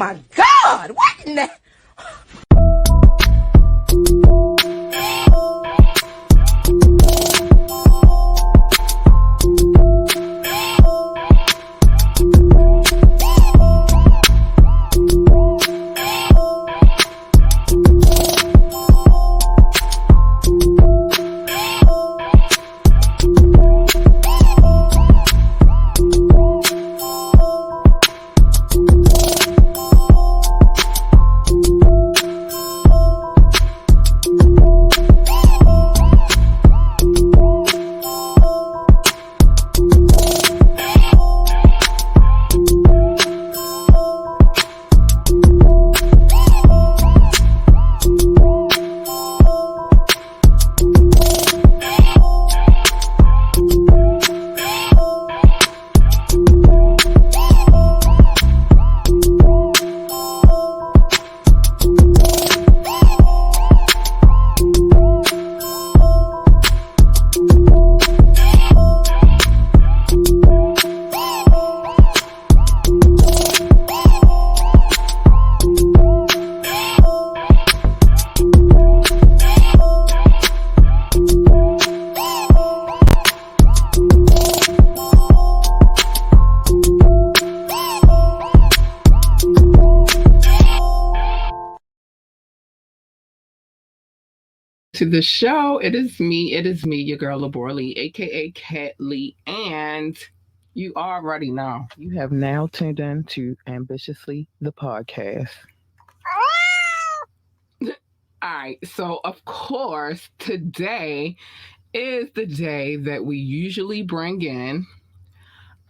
my God! What in the... To the show. It is me, your girl Labora Lee, aka Cat Lee, and you already know you have now tuned in to Ambitiously the podcast. All right, so of course today is the day that we usually bring in.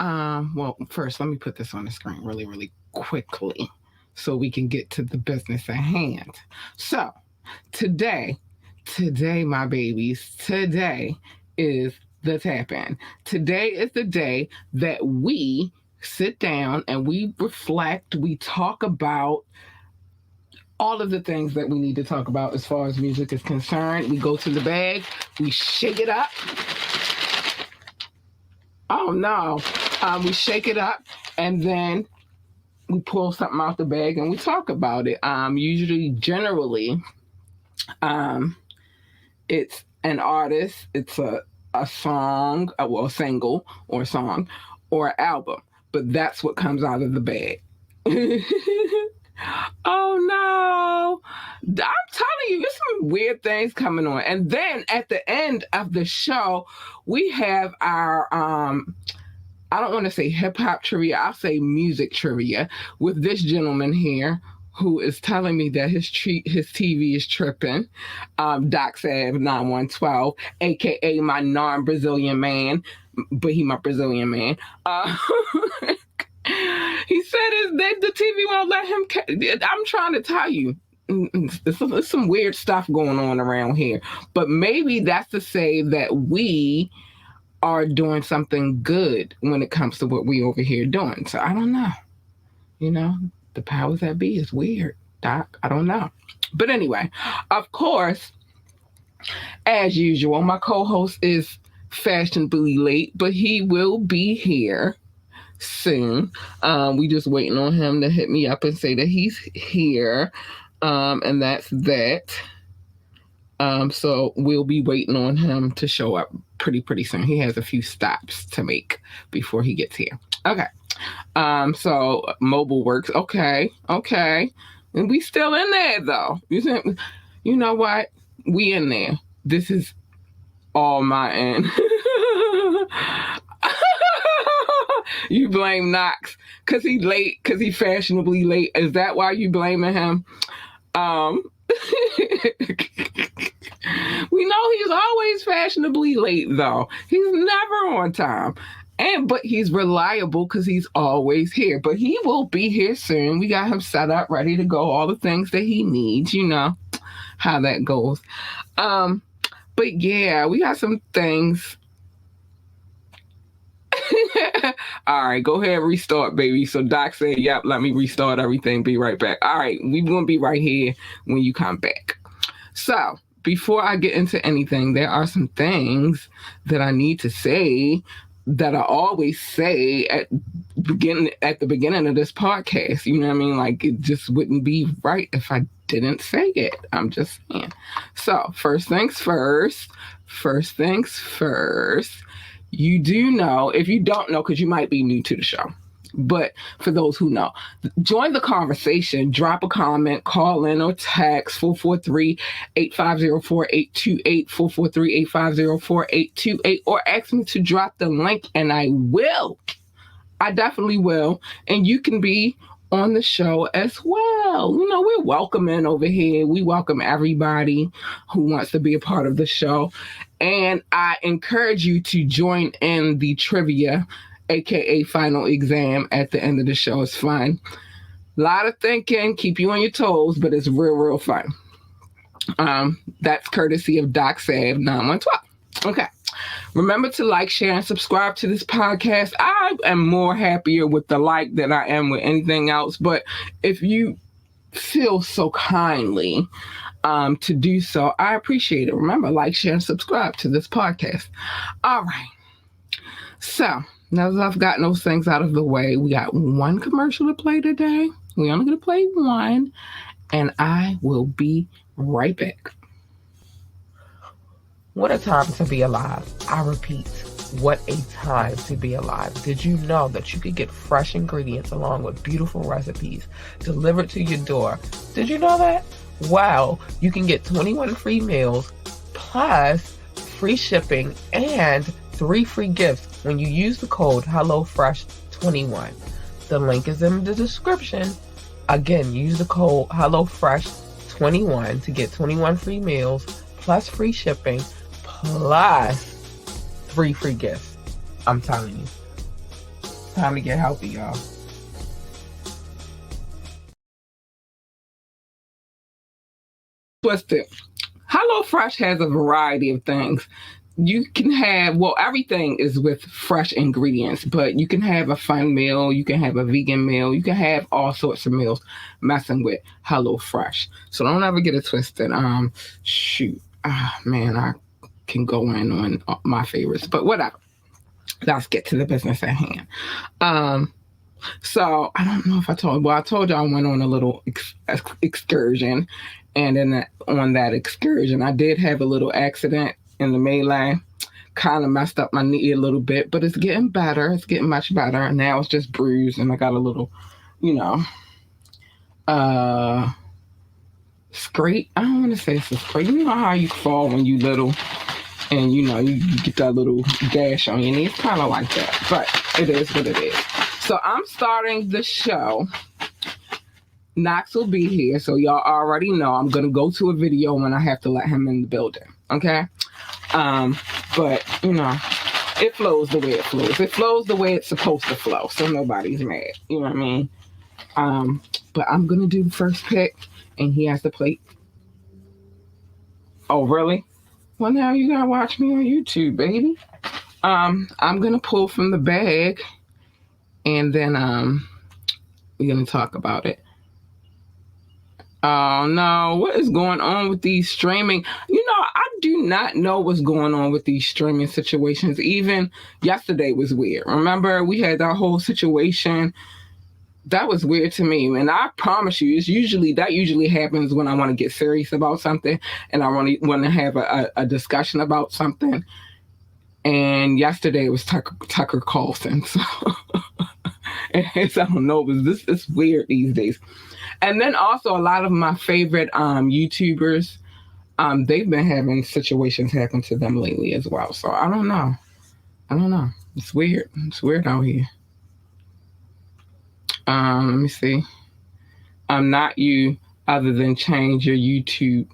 Well, first let me put this on the screen really quickly so we can get to the business at hand. So today, my babies, today is the tap in. Today is the day that we sit down and we reflect, we talk about all of the things that we need to talk about as far as music is concerned. We go to the bag, we shake it up. Oh no. We shake it up and then we pull something out the bag and we talk about it. Generally, it's an artist, it's a song, a single or song or an album, but that's what comes out of the bag. Oh no, I'm telling you, there's some weird things coming on. And then at the end of the show, we have our, I don't want to say hip hop trivia, I'll say music trivia with this gentleman here who is telling me that his TV is tripping. Doc Sav 9112, aka my non-Brazilian man, but he my Brazilian man. He said the TV won't let him. I'm trying to tell you, there's some weird stuff going on around here. But maybe that's to say that we are doing something good when it comes to what we over here doing. So I don't know. You know, the powers that be is weird, Doc. I don't know. But anyway, of course, as usual, my co-host is fashionably late, but he will be here soon. We just waiting on him to hit me up and say that he's here. And that's that. So we'll be waiting on him to show up pretty soon. He has a few stops to make before he gets here. Okay. So mobile works. Okay. And we still in there though. You know what? We in there. This is all my end. You blame Knoxx because he late, because he fashionably late. Is that why you blaming him? We know he's always fashionably late though. He's never on time. But he's reliable because he's always here. But he will be here soon. We got him set up, ready to go. All the things that he needs, you know how that goes. But yeah, we got some things. All right, go ahead, restart, baby. So Doc said, yep, let me restart everything. Be right back. All right, we're going to be right here when you come back. So before I get into anything, there are some things that I need to say that I always say at the beginning of this podcast. You know what I mean? Like, it just wouldn't be right if I didn't say it. I'm just saying. So first things first. First things first. You do know, if you don't know, because you might be new to the show, but for those who know, join the conversation, drop a comment, call in or text 443-850-4828, 443-850-4828, or ask me to drop the link and I will. I definitely will. And you can be on the show as well. You know, we're welcoming over here. We welcome everybody who wants to be a part of the show. And I encourage you to join in the trivia, aka final exam at the end of the show. It's fun. A lot of thinking, keep you on your toes, but it's real fun. That's courtesy of Doc Sav 9112. Okay. Remember to like, share, and subscribe to this podcast. I am more happier with the like than I am with anything else. But if you feel so kindly to do so, I appreciate it. Remember, like, share, and subscribe to this podcast. All right. So now that I've gotten those things out of the way, we got one commercial to play today. We're only going to play one, and I will be right back. What a time to be alive. I repeat, what a time to be alive. Did you know that you could get fresh ingredients along with beautiful recipes delivered to your door? Did you know that? Wow, you can get 21 free meals plus free shipping and 3 free gifts when you use the code HelloFresh21. The link is in the description. Again, use the code HelloFresh21 to get 21 free meals plus free shipping plus 3 free gifts. I'm telling you. It's time to get healthy, y'all. Twisted. HelloFresh has a variety of things. You can have, well, everything is with fresh ingredients, but you can have a fun meal, you can have a vegan meal, you can have all sorts of meals messing with HelloFresh. So don't ever get it twisted. Man, I can go in on my favorites, but whatever. Let's get to the business at hand. So I don't know if I told you I went on a little excursion, and then on that excursion, I did have a little accident in the melee. Kind of messed up my knee a little bit, but it's getting better. It's getting much better. Now it's just bruised, and I got a little, scrape. I don't want to say it's a scrape. You know how you fall when you little, and you get that little gash on your knee. It's kind of like that, but it is what it is. So I'm starting the show. Knoxx will be here, so y'all already know I'm gonna go to a video when I have to let him in the building. Okay, but it flows the way it flows. It flows the way it's supposed to flow, so nobody's mad. You know what I mean? But I'm gonna do the first pick, and he has to play. Oh, really? Well, now you gotta watch me on YouTube, baby. I'm gonna pull from the bag, and then we're gonna talk about it. Oh no, what is going on with these streaming? I do not know what's going on with these streaming situations. Even yesterday was weird. Remember, we had that whole situation. That was weird to me. And I promise you, that usually happens when I want to get serious about something and I want to have a discussion about something. And yesterday it was Tucker Carlson. So I don't know, it's weird these days. And then also a lot of my favorite YouTubers, they've been having situations happen to them lately as well. So I don't know. It's weird. It's weird out here. Let me see. I'm not you other than change your YouTube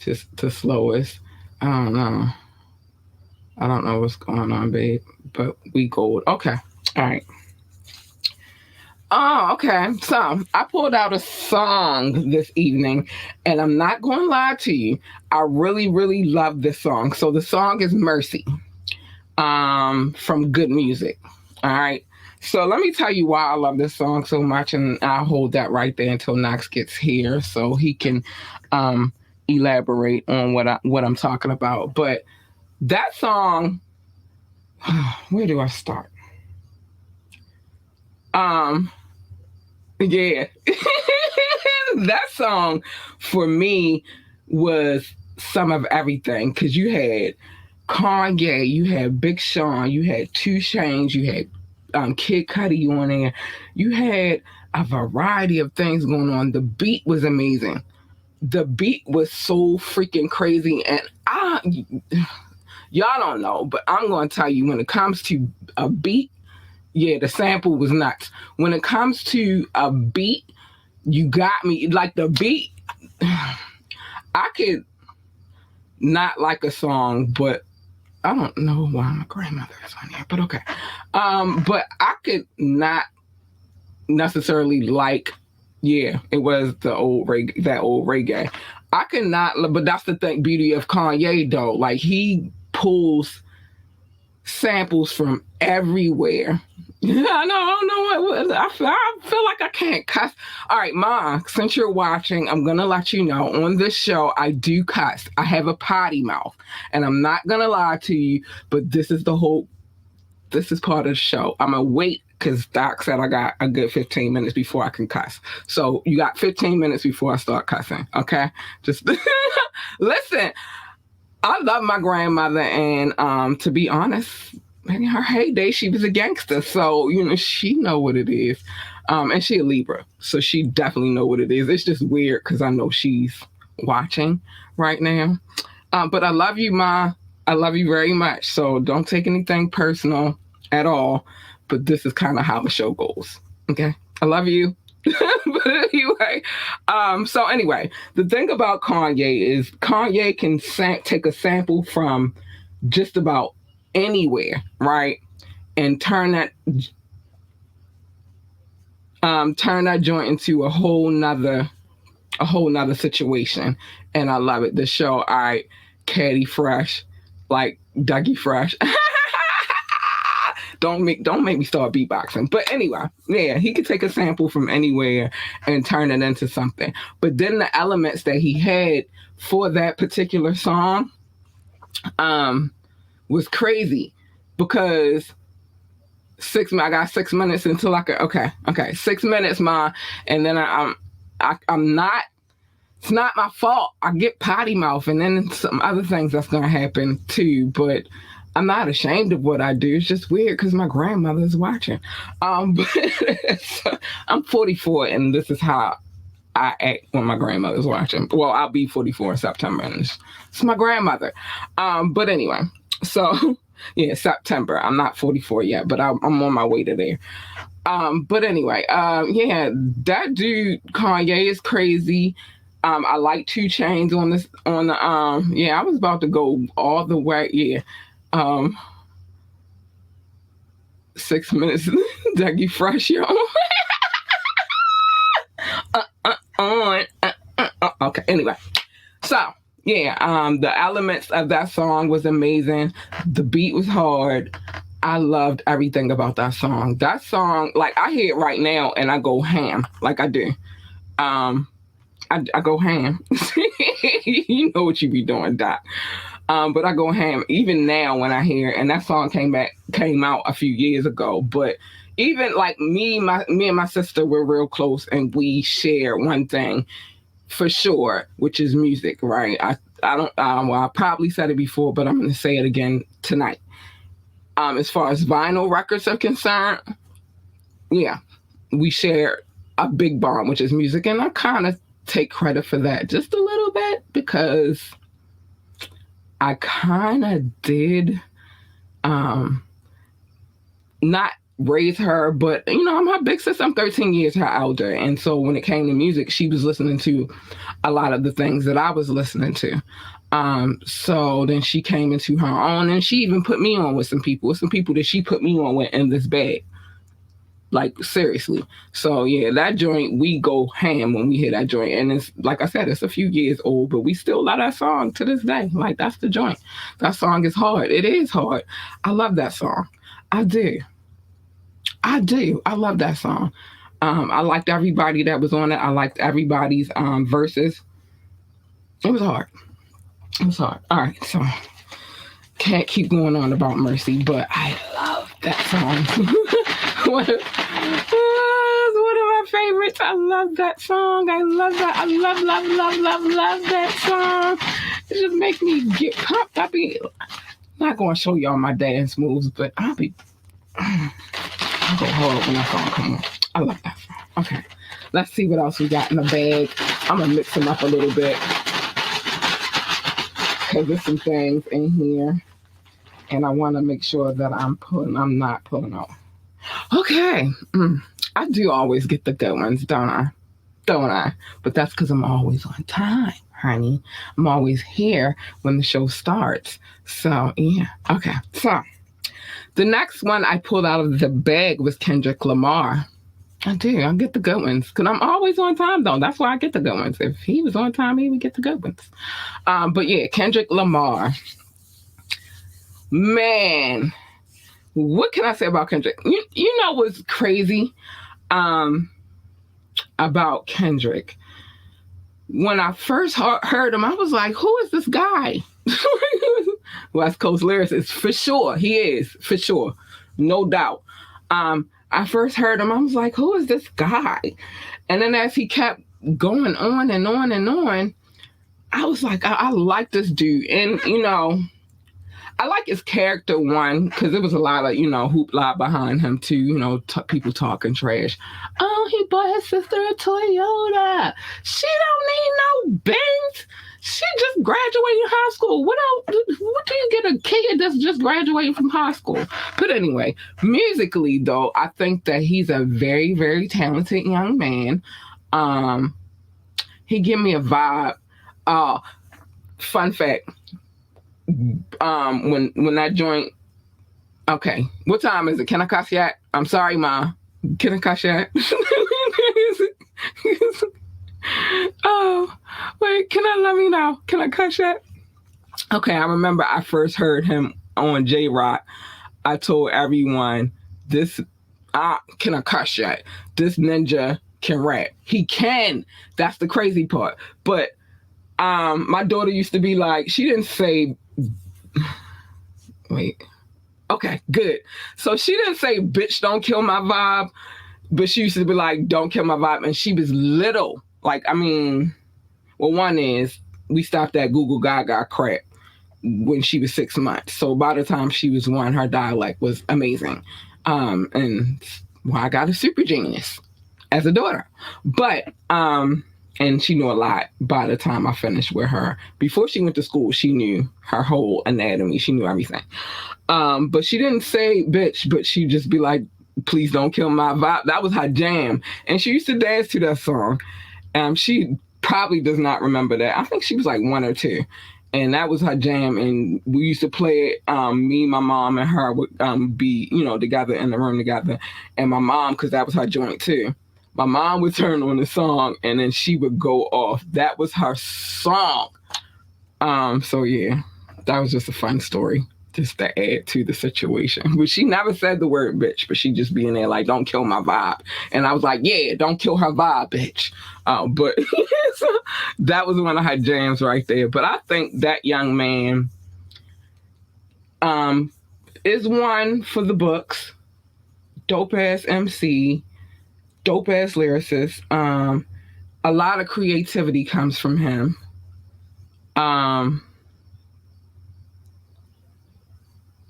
to slowest. I don't know what's going on, babe, but we gold. Okay. All right. Oh, okay. So I pulled out a song this evening, and I'm not going to lie to you. I really, really love this song. So the song is Mercy from Good Music. All right. So let me tell you why I love this song so much, and I'll hold that right there until Knoxx gets here so he can elaborate on what I'm talking about. But that song Where do I start? Yeah. That song for me was some of everything because you had Kanye, you had Big Sean, you had Two Chainz, you had Kid Cudi on there. You had a variety of things going on. The beat was amazing. The beat was so freaking crazy, and y'all don't know, but I'm going to tell you when it comes to a beat, yeah, the sample was nuts. When it comes to a beat, you got me. Like the beat, I could not like a song, but I don't know why my grandmother is on here, but okay. But I could not necessarily like, yeah, it was the old reggae, that old reggae. I could not, but that's the thing, beauty of Kanye though. Like he pulls samples from everywhere. I don't know what I feel like I can't cuss. All right, Ma, since you're watching, I'm gonna let you know on this show I do cuss. I have a potty mouth, and I'm not gonna lie to you, but this is part of the show. I'm gonna wait because Doc said I got a good 15 minutes before I can cuss. So you got 15 minutes before I start cussing, okay? Just listen. I love my grandmother, and to be honest, in her heyday, she was a gangster. So, she know what it is. And she a Libra, so she definitely know what it is. It's just weird because I know she's watching right now. But I love you, Ma. I love you very much. So don't take anything personal at all. But this is kind of how the show goes. Okay? I love you. But anyway, so anyway, the thing about Kanye is Kanye can take a sample from just about anywhere, right, and turn that joint into a whole nother situation, and I love it. The show, all right, Caddy Fresh, like Dougie Fresh. Don't make me start beatboxing. But anyway, yeah, he could take a sample from anywhere and turn it into something. But then the elements that he had for that particular song was crazy because I got 6 minutes until I could. Okay, 6 minutes, Ma, and then I'm not. It's not my fault. I get potty mouth, and then some other things that's gonna happen too. But I'm not ashamed of what I do. It's just weird because my grandmother's watching. But so I'm 44, and this is how I act when my grandmother's watching. Well, I'll be 44 in September, and it's my grandmother. But anyway, so yeah, September. I'm not 44 yet, but I'm on my way to there. But anyway, yeah, that dude Kanye is crazy. I like 2 Chainz on the yeah, I was about to go all the way, yeah. 6 minutes, Dougie Fresh, yo. Okay, anyway. So, yeah, the elements of that song was amazing. The beat was hard. I loved everything about that song. That song, like, I hear it right now and I go ham, like I do. I go ham. You know what you be doing, Doc. But I go ham even now when I hear it. And that song came out a few years ago. But even like me and my sister were real close, and we share one thing for sure, which is music, right? I don't. Well, I probably said it before, but I'm going to say it again tonight. As far as vinyl records are concerned, yeah, we share a big bond, which is music, and I kind of take credit for that just a little bit because I kind of did not raise her, but I'm her big sister. I'm 13 years her elder, and so when it came to music, she was listening to a lot of the things that I was listening to. So then she came into her own, and she even put me on with some people that she put me on with in this bag. Like, seriously. So, yeah, that joint, we go ham when we hear that joint. And it's, like I said, it's a few years old, but we still love that song to this day. Like, that's the joint. That song is hard. It is hard. I love that song. I do. I love that song. I liked everybody that was on it. I liked everybody's verses. It was hard. All right, so can't keep going on about Mercy, but I love that song. One of my favorites. I love that song. I love that. I love that song. It just makes me get pumped. I'll be not going to show y'all my dance moves, but I'll go hard when that song come on. I love that song. Okay, let's see what else we got in the bag. I'm gonna mix them up a little bit because there's some things in here, and I want to make sure that I'm not pulling out. Okay, I do always get the good ones, don't I? But that's because I'm always on time, honey. I'm always here when the show starts. So, yeah. Okay, so the next one I pulled out of the bag was Kendrick Lamar. I get the good ones because I'm always on time, though. That's why I get the good ones. If he was on time, he would get the good ones. But yeah, Kendrick Lamar. Man, what can I say about Kendrick? You know what's crazy about Kendrick? When I first heard him, I was like, who is this guy? West Coast lyricist, for sure. He is, for sure. No doubt. I first heard him, I was like, who is this guy? And then as he kept going on and on and on, I was like, I like this dude. And, I like his character, one, because there was a lot of, hoopla behind him, too, people talking trash. Oh, he bought his sister a Toyota. She don't need no Benz. She just graduated high school. What do you get a kid that's just graduating from high school? But anyway, musically, though, I think that he's a very, very talented young man. He give me a vibe. Fun fact. When that joint, okay, what time is it? Can I cuss yet? I'm sorry, Ma. Can I cuss yet? Oh, wait, let me know? Can I cuss yet? Okay, I remember I first heard him on J-Rock. I told everyone, can I cuss yet? This ninja can rap. He can. That's the crazy part. But my daughter used to be like, she didn't say, wait. Okay, good. So she didn't say, bitch, don't kill my vibe. But she used to be like, don't kill my vibe. And she was little. Like, one is, we stopped that Google Gaga crap when she was 6 months. So by the time she was 1, her dialect was amazing. And I got a super genius as a daughter. But, and she knew a lot by the time I finished with her. Before she went to school, she knew her whole anatomy. She knew everything. But she didn't say bitch, but she'd just be like, please don't kill my vibe. That was her jam. And she used to dance to that song. She probably does not remember that. I think she was like 1 or 2. And that was her jam. And we used to play it. Me, my mom, and her would be, together in the room together. And my mom, because that was her joint too. My mom would turn on the song and then she would go off. That was her song. So yeah, that was just a fun story. Just to add to the situation. But she never said the word bitch, but she just be in there like, don't kill my vibe. And I was like, yeah, don't kill her vibe, bitch. But so that was one of her jams right there. But I think that young man is one for the books. Dope ass MC, dope ass lyricist. A lot of creativity comes from him.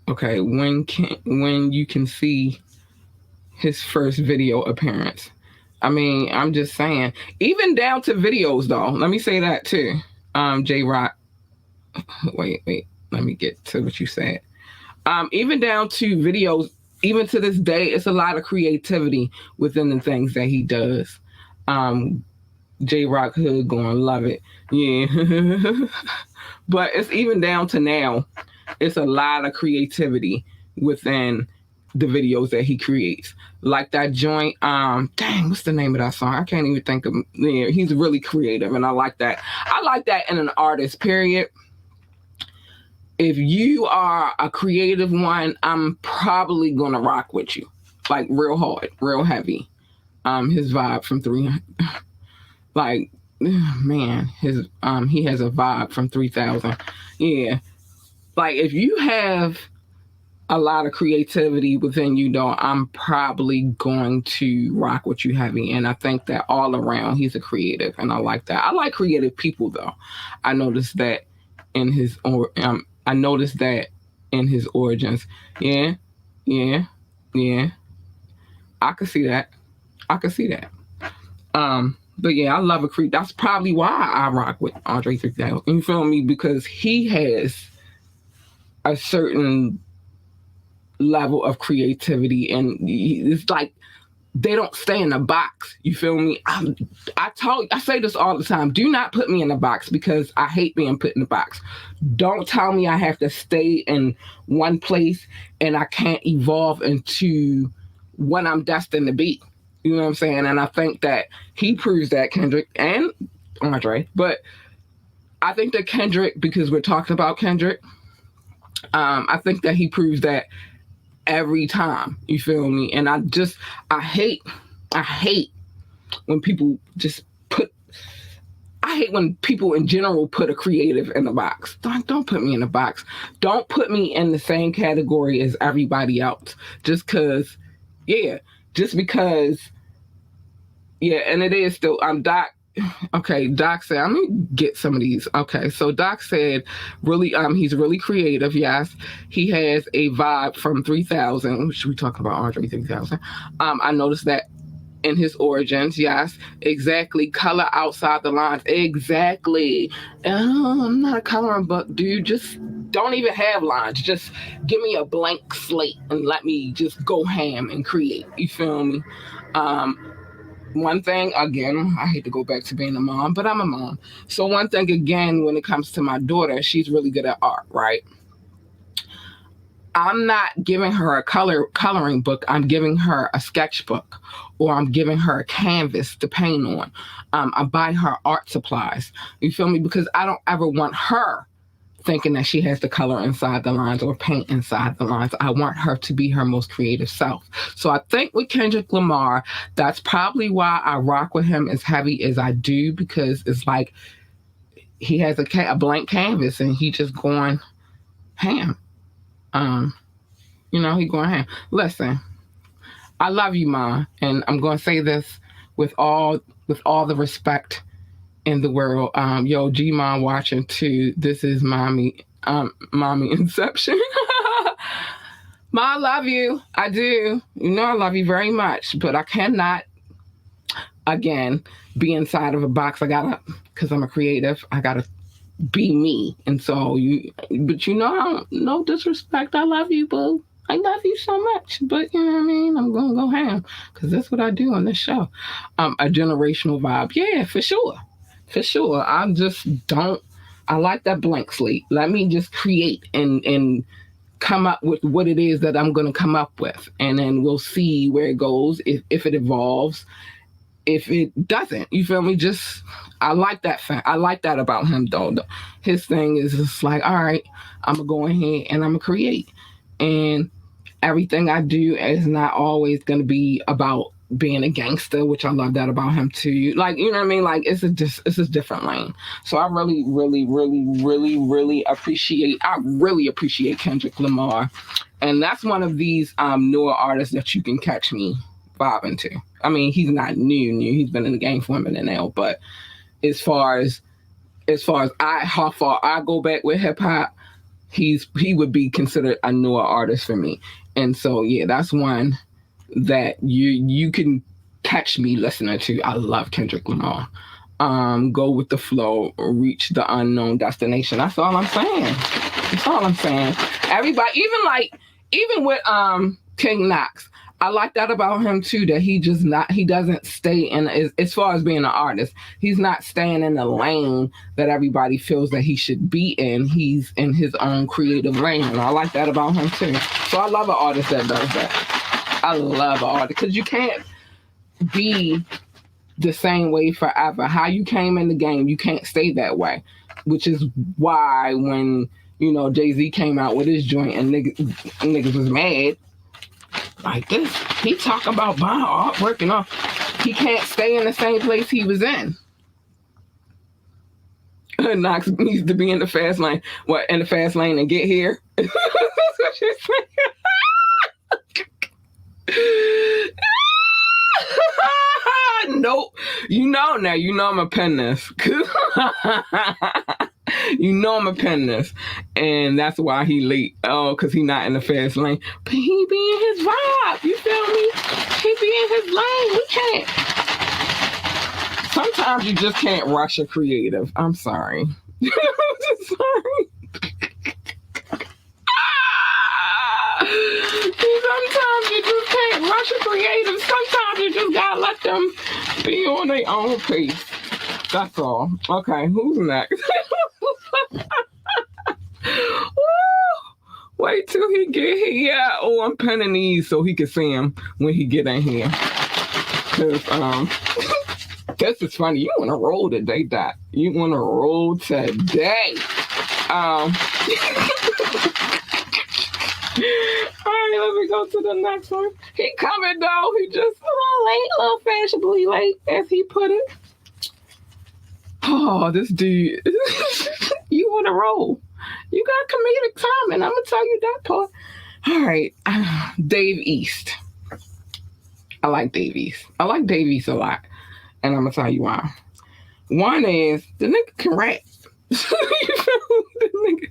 Okay, when you can see his first video appearance. I'm just saying, even down to videos though. Let me say that too. J-Rock. Wait, let me get to what you said. Even down to videos, even to this day, it's a lot of creativity within the things that he does. J-Rock Hood gonna love it. Yeah. But it's even down to now. It's a lot of creativity within the videos that he creates. Like that joint, what's the name of that song? I can't even think of. Yeah, he's really creative, and I like that. I like that in an artist, period. If you are a creative one, I'm probably gonna rock with you, like real hard, real heavy. His vibe from 300, man, he has a vibe from 3000. Yeah. like if you have a lot of creativity within you, though, I'm probably going to rock with you heavy. And I think that all around he's a creative, and I like that. I like creative people, though. I noticed that I noticed that in his origins. Yeah, yeah, yeah. I could see that. I could see that. But yeah, I love a creep. That's probably why I rock with Andre 3000. You feel me? Because he has a certain level of creativity, and it's like they don't stay in a box. You feel me? I say this all the time. Do not put me in a box, because I hate being put in a box. Don't tell me I have to stay in one place and I can't evolve into what I'm destined to be. You know what I'm saying? And I think that he proves that, Kendrick and Andre. But I think that Kendrick, because we're talking about Kendrick, I think that he proves that every time. You feel me? And I hate when people just put. I hate when people in general put a creative in a box. Don't put me in a box. Don't put me in the same category as everybody else. Yeah, just because, yeah, and it is still. I'm Doc. Okay, Doc said, I'm gonna get some of these. Okay, so Doc said, really, he's really creative. Yes, he has a vibe from 3000. Should we talk about Andre 3000? I noticed that in his origins. Yes, exactly. Color outside the lines. Exactly. Oh, I'm not a coloring book, dude. Just don't even have lines. Just give me a blank slate and let me just go ham and create. You feel me? One thing, again, I hate to go back to being a mom, but I'm a mom. So one thing, again, when it comes to my daughter, she's really good at art, right? I'm not giving her a coloring book. I'm giving her a sketchbook, or I'm giving her a canvas to paint on. I buy her art supplies. You feel me? Because I don't ever want her thinking that she has to color inside the lines or paint inside the lines. I want her to be her most creative self. So I think with Kendrick Lamar, that's probably why I rock with him as heavy as I do, because it's like he has a blank canvas and he just going ham. He going ham. Listen, I love you, Ma, and I'm going to say this with all the respect in the world. Yo, G-Mon watching too. This is mommy inception. Ma, I love you. I do. You know I love you very much, but I cannot, again, be inside of a box. Because I'm a creative, I gotta be me. And so but no disrespect. I love you, boo. I love you so much, but you know what I mean? I'm gonna go ham, because that's what I do on this show. A generational vibe. Yeah, for sure. For sure. I like that blank slate. Let me just create and come up with what it is that I'm going to come up with. And then we'll see where it goes, if it evolves, if it doesn't. You feel me? I like that fact. I like that about him, though. His thing is just like, all right, I'm going to go ahead and I'm going to create. And everything I do is not always going to be about being a gangster, which I love that about him too. Like, you know what I mean? Like, it's a different lane. So I really, really, really, really, really appreciate Kendrick Lamar. And that's one of these newer artists that you can catch me vibing to. I mean, he's not new. He's been in the game for a minute now. But as far as how far I go back with hip hop, he would be considered a newer artist for me. And so yeah, that's one that you can catch me listening to. I love Kendrick Lamar. Go with the flow, reach the unknown destination. That's all I'm saying. That's all I'm saying. Everybody, even with King Knoxx, I like that about him too, that he doesn't stay in, as far as being an artist, he's not staying in the lane that everybody feels that he should be in. He's in his own creative lane. And I like that about him too. So I love an artist that does that. I love art, because you can't be the same way forever. How you came in the game, you can't stay that way. Which is why when, Jay-Z came out with his joint and niggas was mad, like this, he talking about buying artwork and all. He can't stay in the same place he was in. Knox needs to be in the fast lane. What, in the fast lane and get here? That's what she's saying. Nope. Now, I'm gonna pen this. I'm gonna pen this. And that's why he late. Oh, because he not in the fast lane. But he be in his vibe. You feel me? He be in his lane. We can't. Sometimes you just can't rush a creative. I'm sorry. I'm just sorry. Sometimes you just can't rush a creative. Sometimes you just gotta let them be on their own pace. That's all. Okay, who's next? Wait till he get here. Yeah, I'm penning these so he can see him when he get in here. Cause this is funny. You want to roll today, Dot? You want to roll today? All right, let me go to the next one. He coming though. He just late, a little fashionably late, as he put it. Oh, this dude. You want to roll? You got comedic timing. I'm gonna tell you that part. All right, Dave East. I like Dave East. I like Dave East a lot, and I'm gonna tell you why. One is the nigga can rap. The nigga.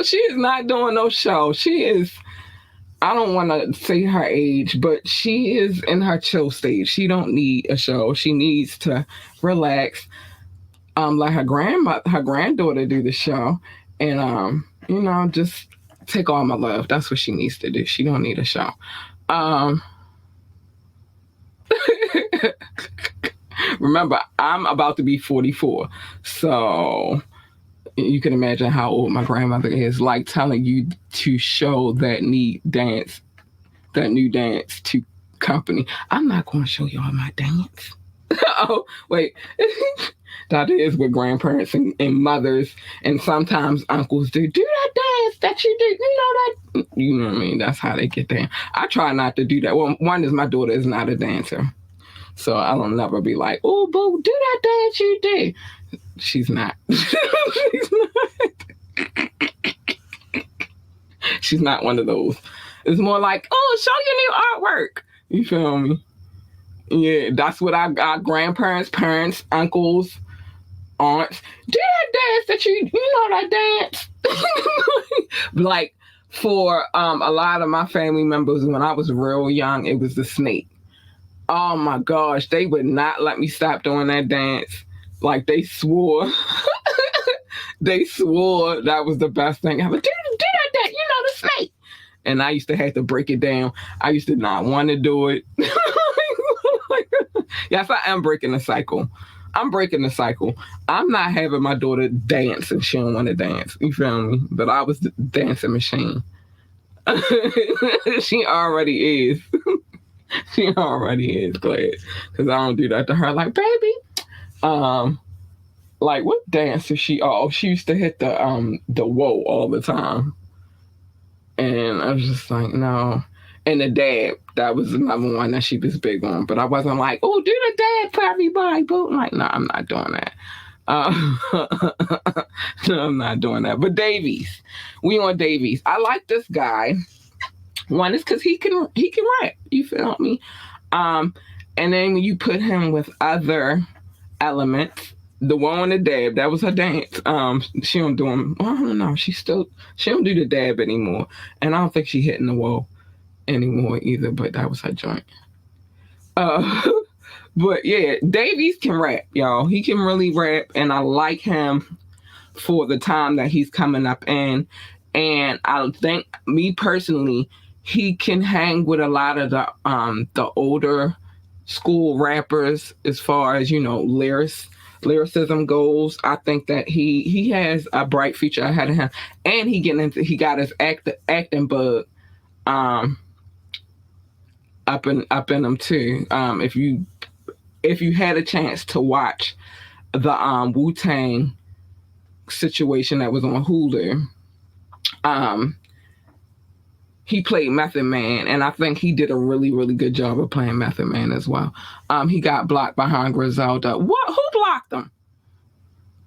She is not doing no show. She is, I don't want to say her age, but she is in her chill stage. She don't need a show. She needs to relax. Let her granddaughter do the show, and just take all my love. That's what she needs to do. She don't need a show. Remember, I'm about to be 44, so you can imagine how old my grandmother is. Like telling you to show that new dance to company. I'm not going to show y'all my dance. Oh, wait. That is what grandparents and mothers and sometimes uncles do. Do that dance that you do. You know what I mean? That's how they get there. I try not to do that. Well, one is my daughter is not a dancer. So I don't never be like, oh, boo, do that dance you do. She's not. She's not. She's not one of those. It's more like, oh, show your new artwork. You feel me? Yeah, that's what I got. Grandparents, parents, uncles, aunts. Do that dance that you know that dance. Like for a lot of my family members, when I was real young, it was the snake. Oh my gosh, they would not let me stop doing that dance. Like they swore. They swore that was the best thing ever. Do that dance, the snake. And I used to have to break it down. I used to not want to do it. Yes, I am breaking the cycle. I'm breaking the cycle. I'm not having my daughter dance and she don't want to dance. You feel me? But I was the dancing machine. She already is. She already is, glad. Because I don't do that to her. Like, baby. Like, what dance is she? Oh, she used to hit the whoa all the time. And I was just like, no. And the dab, that was another one that she was big on. But I wasn't like, oh, do the dab for everybody. But I'm like, no, I'm not doing that. No, I'm not doing that. But Davies, we on Davies. I like this guy. One is because he can rap. You feel me? And then when you put him with other elements, the one on the dab, that was her dance. She don't do them. I don't know. She don't do the dab anymore, and I don't think she hitting the wall anymore either. But that was her joint. But yeah, Davies can rap, y'all. He can really rap, and I like him for the time that he's coming up in. And I think, me personally, he can hang with a lot of the older school rappers as far as lyricism goes. I think that he has a bright future ahead of him, and he got his acting bug up in him too. If you had a chance to watch the Wu-Tang situation that was on Hulu, he played Method Man, and I think he did a really, really good job of playing Method Man as well. He got blocked behind Griselda. What? Who blocked him?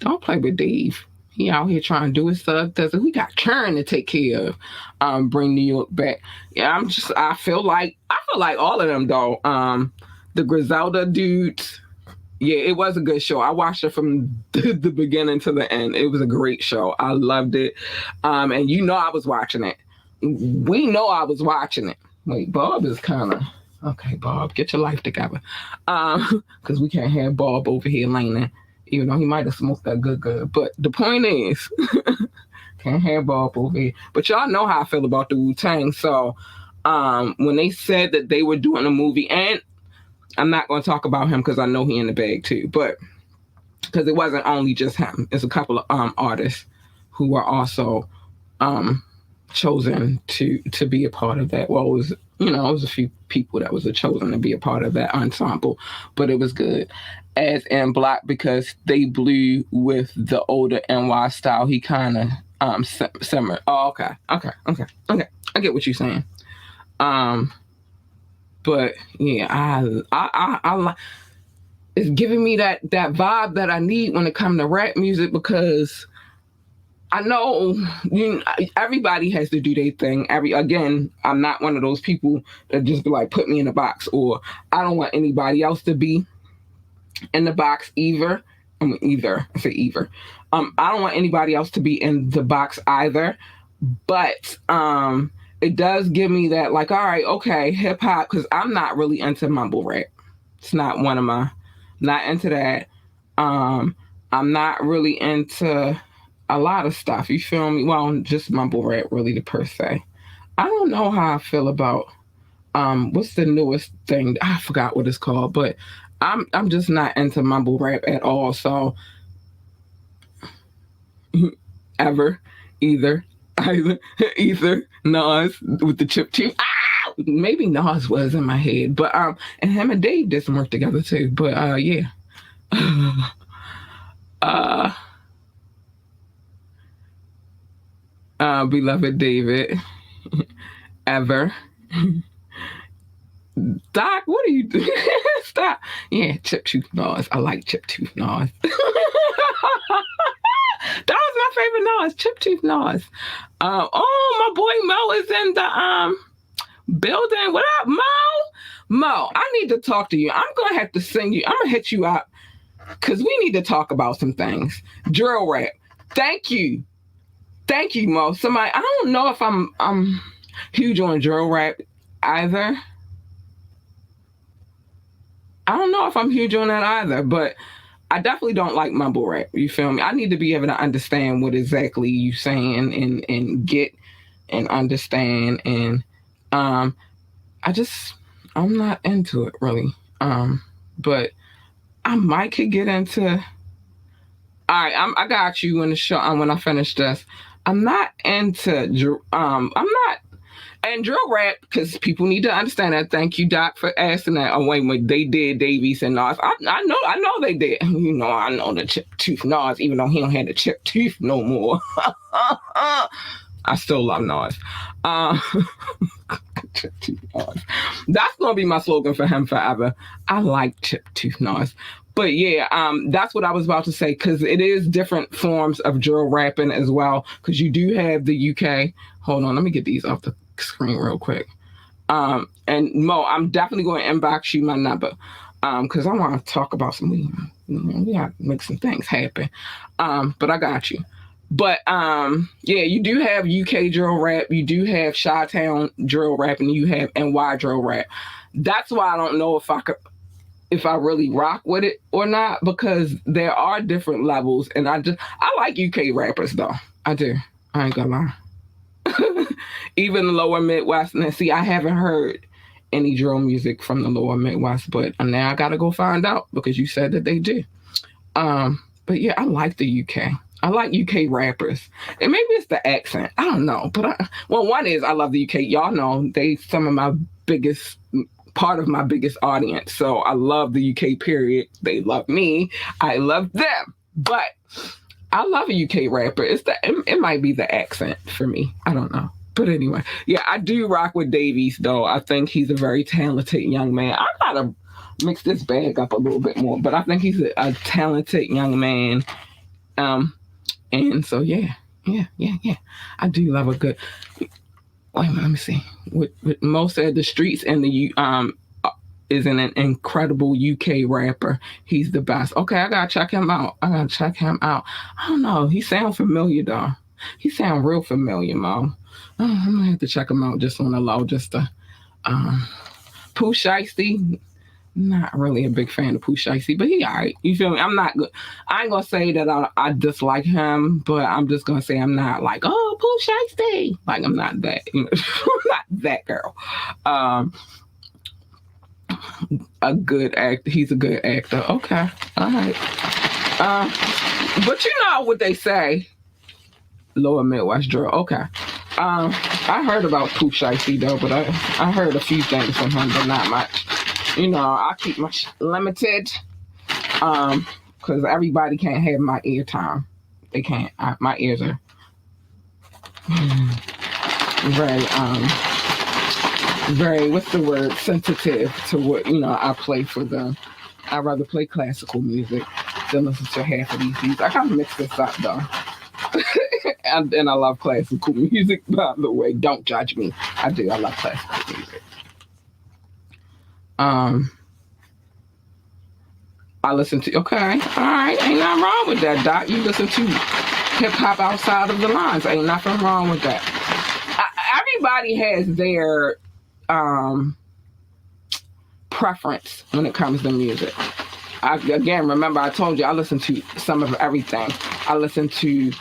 Don't play with Dave. He out here trying to do his stuff. We got Karen to take care of. Bring New York back. Yeah, I feel like all of them though. The Griselda dudes. Yeah, it was a good show. I watched it from the beginning to the end. It was a great show. I loved it. And I was watching it. We know I was watching it. Wait, Bob is kind of okay. Bob, get your life together, because we can't have Bob over here leaning, even though he might have smoked that good. But the point is, can't have Bob over here. But y'all know how I feel about the Wu-Tang. So, when they said that they were doing a movie, and I'm not going to talk about him because I know he in the bag too, but because it wasn't only just him, it's a couple of artists who were also chosen to be a part of that. Well, it was a few people that was chosen to be a part of that ensemble, but it was good. As in Black, because they blew with the older NY style, he kind of simmered. Oh, okay. I get what you're saying. But yeah, I it's giving me that vibe that I need when it comes to rap music, because I know everybody has to do their thing. Again, I'm not one of those people that just be like, put me in a box, or I don't want anybody else to be in the box either. I say either. I don't want anybody else to be in the box either. But it does give me that, like, all right, okay, hip hop, because I'm not really into mumble rap. It's not not into that. I'm not really into a lot of stuff. You feel me? Well, just mumble rap, really, per se. I don't know how I feel about what's the newest thing? I forgot what it's called, but I'm just not into mumble rap at all. So either Nas with the Chip Chief. Maybe Nas was in my head, but and him and Dave did some work together too. But yeah. Beloved David, ever. Doc, what are you doing? Stop. Yeah, Chip Tooth Nas. I like Chip Tooth Nas. That was my favorite Nas, Chip Tooth Nas. My boy Mo is in the building. What up, Mo? Mo, I need to talk to you. I'm gonna have to send you. I'm gonna hit you up because we need to talk about some things. Drill rap. Thank you, Mo. Somebody. I don't know if I'm huge on drill rap either. I don't know if I'm huge on that either, but I definitely don't like mumble rap. You feel me? I need to be able to understand what exactly you saying and get and understand. And I'm not into it really. But I might could get into. All right, I got you when the show. When I finish this, I'm not into. I'm not. And drill rap, because people need to understand that. Thank you, Doc, for asking that. Oh, wait, they did Davies and Nas. I know they did. I know the Chip Tooth Nas, even though he don't have the Chip Tooth no more. I still love Nas. Chip Tooth Nas. That's gonna be my slogan for him forever. I like Chip Tooth Nas. But yeah, that's what I was about to say, because it is different forms of drill rapping as well. Because you do have the UK. Hold on, let me get these off the screen real quick. And Mo, I'm definitely going to inbox you my number, because I want to talk about some. We got to make some things happen. But I got you. But yeah, you do have UK drill rap, you do have Chi-Town drill rap, and you have NY drill rap. That's why I don't know if I really rock with it or not, because there are different levels, and I like UK rappers though. I do. I ain't gonna lie. Even the lower Midwest. And see, I haven't heard any drill music from the lower Midwest, but now I gotta go find out because you said that they do. But yeah, I like the UK. I like UK rappers. And maybe it's the accent. I don't know. But one is I love the UK. Y'all know they some of my biggest part of my biggest audience. So I love the UK period. They love me. I love them. But I love a UK rapper. It might be the accent for me. I don't know. But anyway, yeah, I do rock with Davies though. I think he's a very talented young man. I gotta mix this bag up a little bit more, but I think he's a talented young man. Um, and so yeah. I do love a good. Wait a minute, let me see. With Mo said the streets and is an incredible UK rapper. He's the best. Okay, I gotta check him out. I don't know. He sounds familiar though. He sounds real familiar, Mo. I'm gonna have to check him out just on the low, just to Pooh Shiesty. Not really a big fan of Pooh Shiesty, but he alright. You feel me? I'm not good. I ain't gonna say that I dislike him, but I'm just gonna say I'm not like, oh, Pooh Shiesty. Like I'm not that, I'm not that girl. A good actor. He's a good actor. Okay. All right. But you know what they say. Lower Midwest drill. Okay. I heard about Pooh Shiesty though, but I heard a few things from him, but not much. I keep my limited, because everybody can't have my ear time. They can't. My ears are very, what's the word? Sensitive to what I play for them. I'd rather play classical music than listen to half of these beats. I gotta mix this up though. and I love classical music, by the way. Don't judge me. I do. I love classical music. I listen to, okay, all right, ain't nothing wrong with that, Doc. You listen to hip hop outside of the lines. Ain't nothing wrong with that. Everybody has their preference when it comes to music. Again, remember I told you I listen to some of everything. I listen to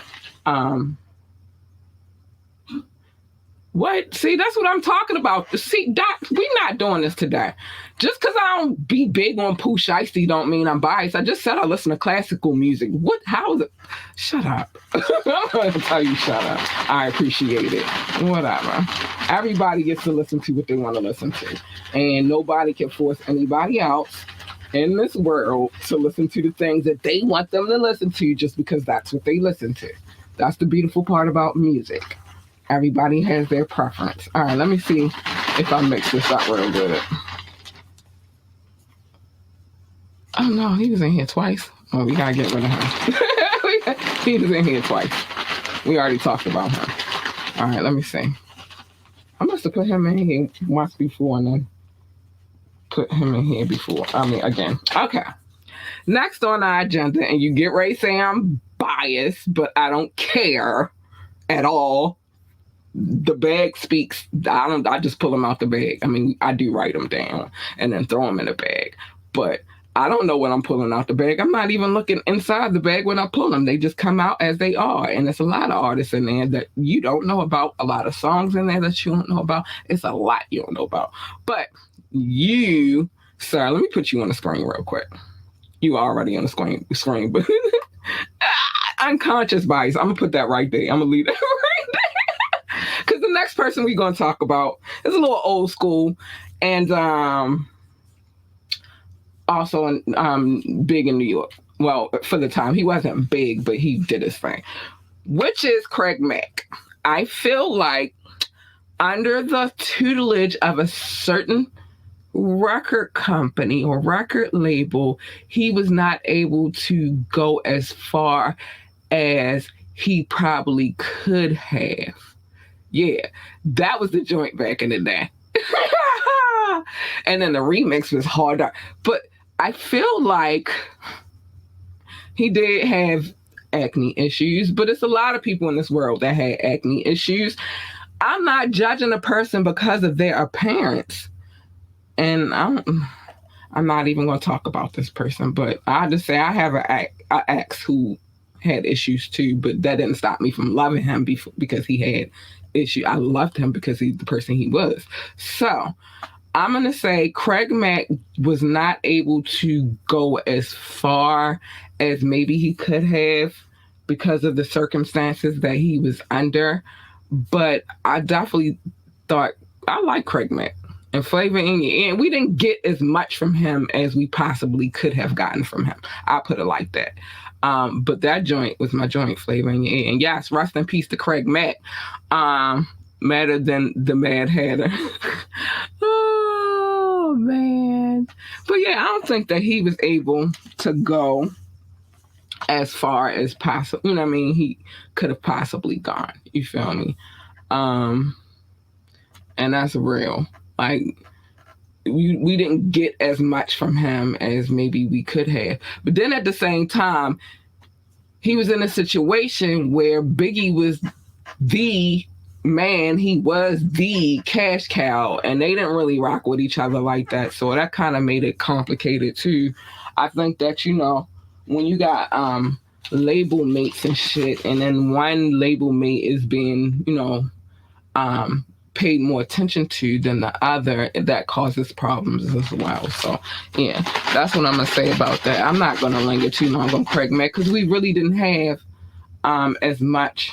what? See, that's what I'm talking about. See, Doc, we not doing this today. Just because I don't be big on Pooh Shiesty don't mean I'm biased. I just said I listen to classical music. What? How is it? Shut up. I'm going to tell you shut up. I appreciate it. Whatever. Everybody gets to listen to what they want to listen to. And nobody can force anybody else in this world to listen to the things that they want them to listen to just because that's what they listen to. That's the beautiful part about music. Everybody has their preference. All right, let me see if I mix this up real good. Oh no, he was in here twice. Oh, we gotta get rid of him. He was in here twice. We already talked about him. All right, let me see. I must have put him in here once before and then put him in here before. Again. Okay. Next on our agenda, and you get ready to say I'm biased, but I don't care at all. The bag speaks. I just pull them out the bag. I do write them down and then throw them in the bag. But I don't know what I'm pulling out the bag. I'm not even looking inside the bag when I pull them. They just come out as they are. And there's a lot of artists in there that you don't know about. A lot of songs in there that you don't know about. It's a lot you don't know about. But you, sir, let me put you on the screen real quick. You already on the screen, but unconscious bias. I'm going to put that right there. I'm going to leave that right there. Because the next person we're going to talk about is a little old school and also big in New York. Well, for the time. He wasn't big, but he did his thing. Which is Craig Mack. I feel like under the tutelage of a certain record company or record label, he was not able to go as far as he probably could have. Yeah, that was the joint back in the day. And then the remix was harder. But I feel like he did have acne issues, but it's a lot of people in this world that had acne issues. I'm not judging a person because of their appearance. And I'm not even going to talk about this person, but I just say I have an ex who had issues too, but that didn't stop me from loving him because he had issues. I loved him because he's the person he was. So I'm going to say Craig Mack was not able to go as far as maybe he could have because of the circumstances that he was under. But I definitely thought I like Craig Mack. And Flavor in Your Ear. And we didn't get as much from him as we possibly could have gotten from him. I'll put it like that. But that joint was my joint, Flavor in Your Ear. And yes, rest in peace to Craig Mack. Madder than the Mad Hatter. Oh man. But yeah, I don't think that he was able to go as far as possible. You know what I mean? He could have possibly gone. You feel me? Um, and that's real. Like we didn't get as much from him as maybe we could have. But then at the same time, he was in a situation where Biggie was the man, he was the cash cow, and they didn't really rock with each other like that. So that kind of made it complicated too. I think that, when you got label mates and shit, and then one label mate is being, paid more attention to than the other, that causes problems as well. So yeah, that's what I'm gonna say about that. I'm not gonna linger too long on Craig Mack because we really didn't have as much.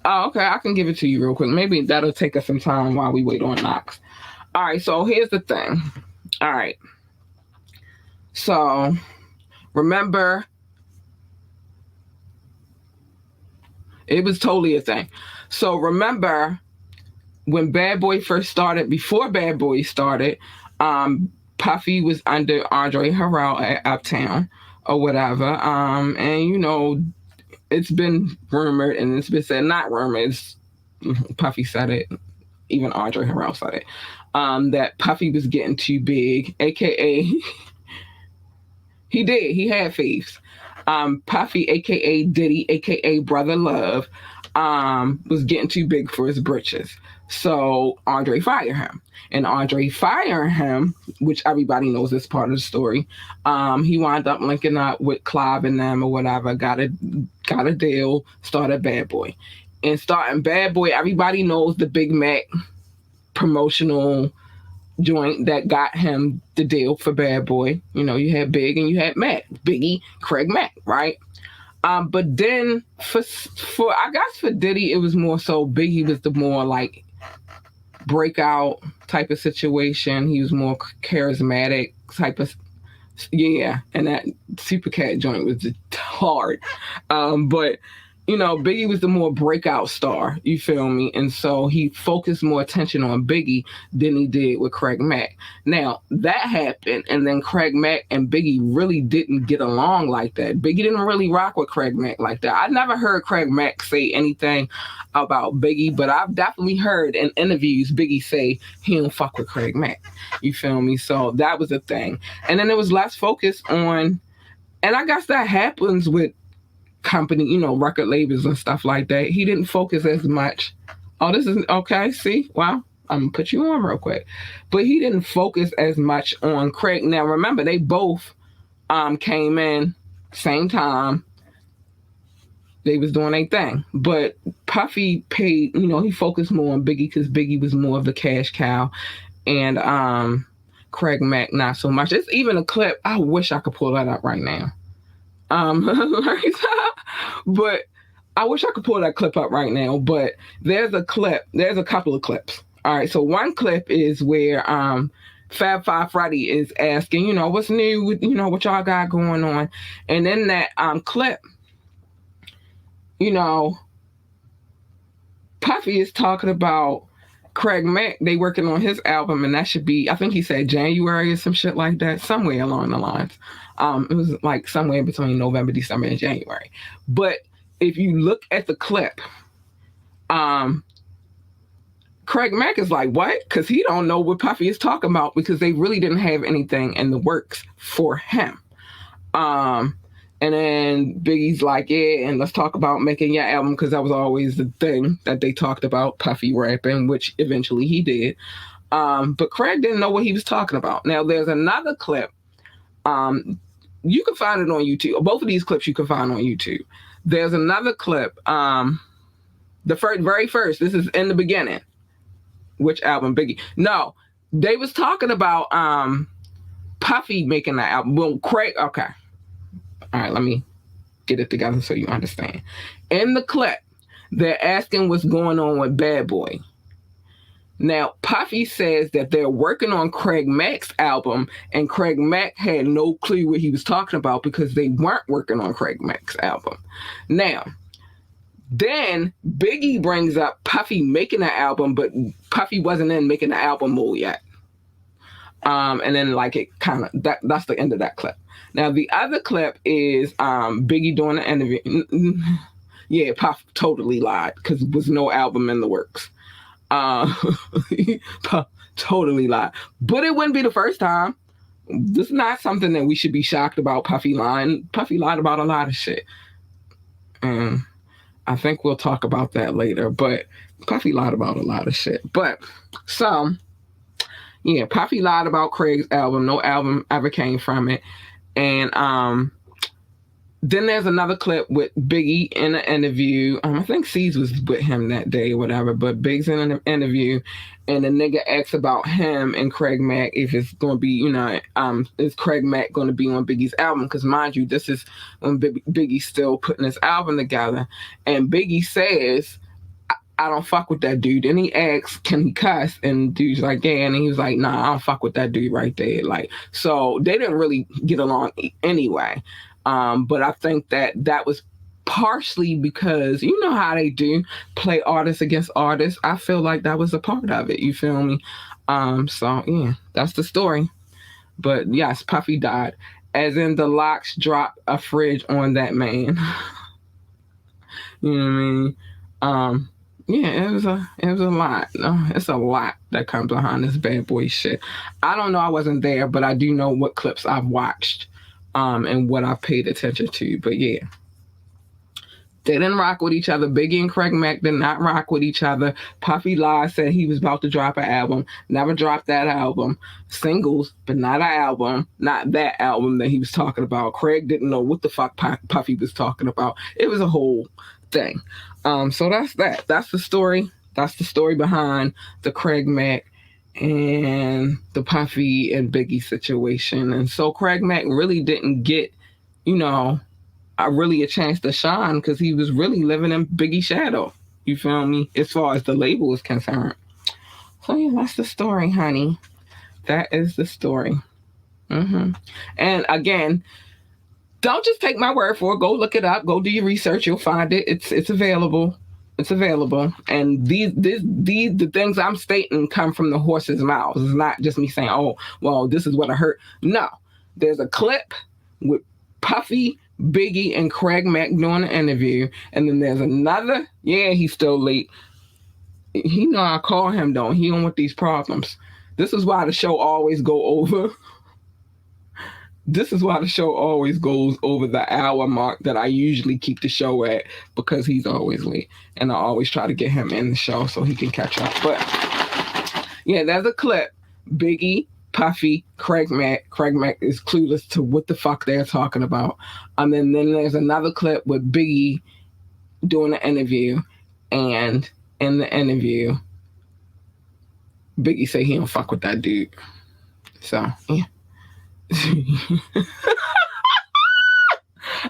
Oh, okay, I can give it to you real quick. Maybe that'll take us some time while we wait on Knoxx. All right, so here's the thing. All right. So remember, it was totally a thing. So remember when Bad Boy first started, before Bad Boy started, Puffy was under Andre Harrell at Uptown or whatever. And it's been rumored and it's been said, not rumored, Puffy said it, even Andre Harrell said it, that Puffy was getting too big, aka he had faves. Puffy, aka Diddy, aka Brother Love, was getting too big for his britches. So Andre fired him. And Andre firing him, which everybody knows is part of the story, he wound up linking up with Clive and them or whatever, got a deal, started Bad Boy. And starting Bad Boy, everybody knows the Big Mac promotional joint that got him the deal for Bad Boy. You had Big and you had Mac. Biggie, Craig Mack, right? But then for I guess for Diddy, it was more so Biggie was the more like breakout type of situation. He was more charismatic type of, yeah. And that Super Cat joint was just hard. But Biggie was the more breakout star, you feel me? And so he focused more attention on Biggie than he did with Craig Mack. Now, that happened, and then Craig Mack and Biggie really didn't get along like that. Biggie didn't really rock with Craig Mack like that. I never heard Craig Mack say anything about Biggie, but I've definitely heard in interviews Biggie say he don't fuck with Craig Mack. You feel me? So that was a thing. And then there was less focus on, and I guess that happens with company, record labels and stuff like that. He didn't focus as much. Oh, this is okay. See, wow, I'm gonna put you on real quick. But he didn't focus as much on Craig. Now remember, they both came in same time. They was doing their thing, but Puffy paid. He focused more on Biggie because Biggie was more of the cash cow, and Craig Mack not so much. It's even a clip. I wish I could pull that up right now. But I wish I could pull that clip up right now, but there's a couple of clips. All right, so one clip is where Fab Five Freddy is asking, what's new with, what y'all got going on. And in that clip, Puffy is talking about Craig Mack, they working on his album, and that should be, I think he said January or some shit like that, somewhere along the lines. It was like somewhere between November, December, and January. But if you look at the clip, Craig Mack is like, what? Because he don't know what Puffy is talking about because they really didn't have anything in the works for him. And then Biggie's like, yeah, and let's talk about making your album because that was always the thing that they talked about, Puffy rapping, which eventually he did. But Craig didn't know what he was talking about. Now, there's another clip. You can find it on YouTube. Both of these clips you can find on YouTube. There's another clip. The very first, this is in the beginning. Which album? Biggie. No, they was talking about Puffy making that album. Well, Craig, okay. All right, let me get it together so you understand. In the clip, they're asking what's going on with Bad Boy. Now, Puffy says that they're working on Craig Mack's album, and Craig Mack had no clue what he was talking about because they weren't working on Craig Mack's album. Now, Then Biggie brings up Puffy making the album, but Puffy wasn't in making the album mode yet. And then like it kind of that's the end of that clip. Now the other clip is Biggie doing the interview. Yeah, Puff totally lied because there was no album in the works. Puff totally lied, but it wouldn't be the first time. This is not something that we should be shocked about. Puffy lying. Puffy lied about a lot of shit, and I think we'll talk about that later. But Puffy lied about a lot of shit. But so. Yeah, Puffy lied about Craig's album. No album ever came from it. And then there's another clip with Biggie in an interview. I think C's was with him that day or whatever, but Big's in an interview, and the nigga asks about him and Craig Mack if it's going to be, is Craig Mack going to be on Biggie's album? Because mind you, this is when Biggie's still putting his album together. And Biggie says, I don't fuck with that dude. And he asks, can he cuss? And dude's like, yeah. And he was like, nah, I don't fuck with that dude right there. Like, so they didn't really get along anyway. But I think that was partially because you know how they do play artists against artists. I feel like that was a part of it. You feel me? So yeah, that's the story. But yes, Puffy died. As in the Locks dropped a fridge on that man. You know what I mean? Yeah, it was a lot. It's a lot that comes behind this bad boy shit. I don't know, I wasn't there, but I do know what clips I've watched, and what I've paid attention to. But yeah, they didn't rock with each other. Biggie and Craig Mack did not rock with each other. Puffy lied, said he was about to drop an album. Never dropped that album. Singles, but not an album. Not that album that he was talking about. Craig didn't know what the fuck Puffy was talking about. It was a whole thing. So that's that. That's the story. That's the story behind the Craig Mack and the Puffy and Biggie situation. And so Craig Mack really didn't get, a chance to shine because he was really living in Biggie's shadow. You feel me? As far as the label is concerned. So yeah, that's the story, honey. That is the story. And again, don't just take my word for it. Go look it up. Go do your research. You'll find it. It's available. It's available. And the things I'm stating come from the horse's mouth. It's not just me saying, oh, well, this is what I heard. No. There's a clip with Puffy, Biggie, and Craig Mack doing an interview. And then there's another, he's still late. He know I call him, though. He don't want these problems. This is why the show always go over. This is why the show always goes over the hour mark that I usually keep the show at, because he's always late. And I always try to get him in the show so he can catch up. But yeah, there's a clip. Biggie, Puffy, Craig Mack. Craig Mack is clueless to what the fuck they're talking about. And then there's another clip with Biggie doing an interview. And in the interview, Biggie say he don't fuck with that dude. So, yeah.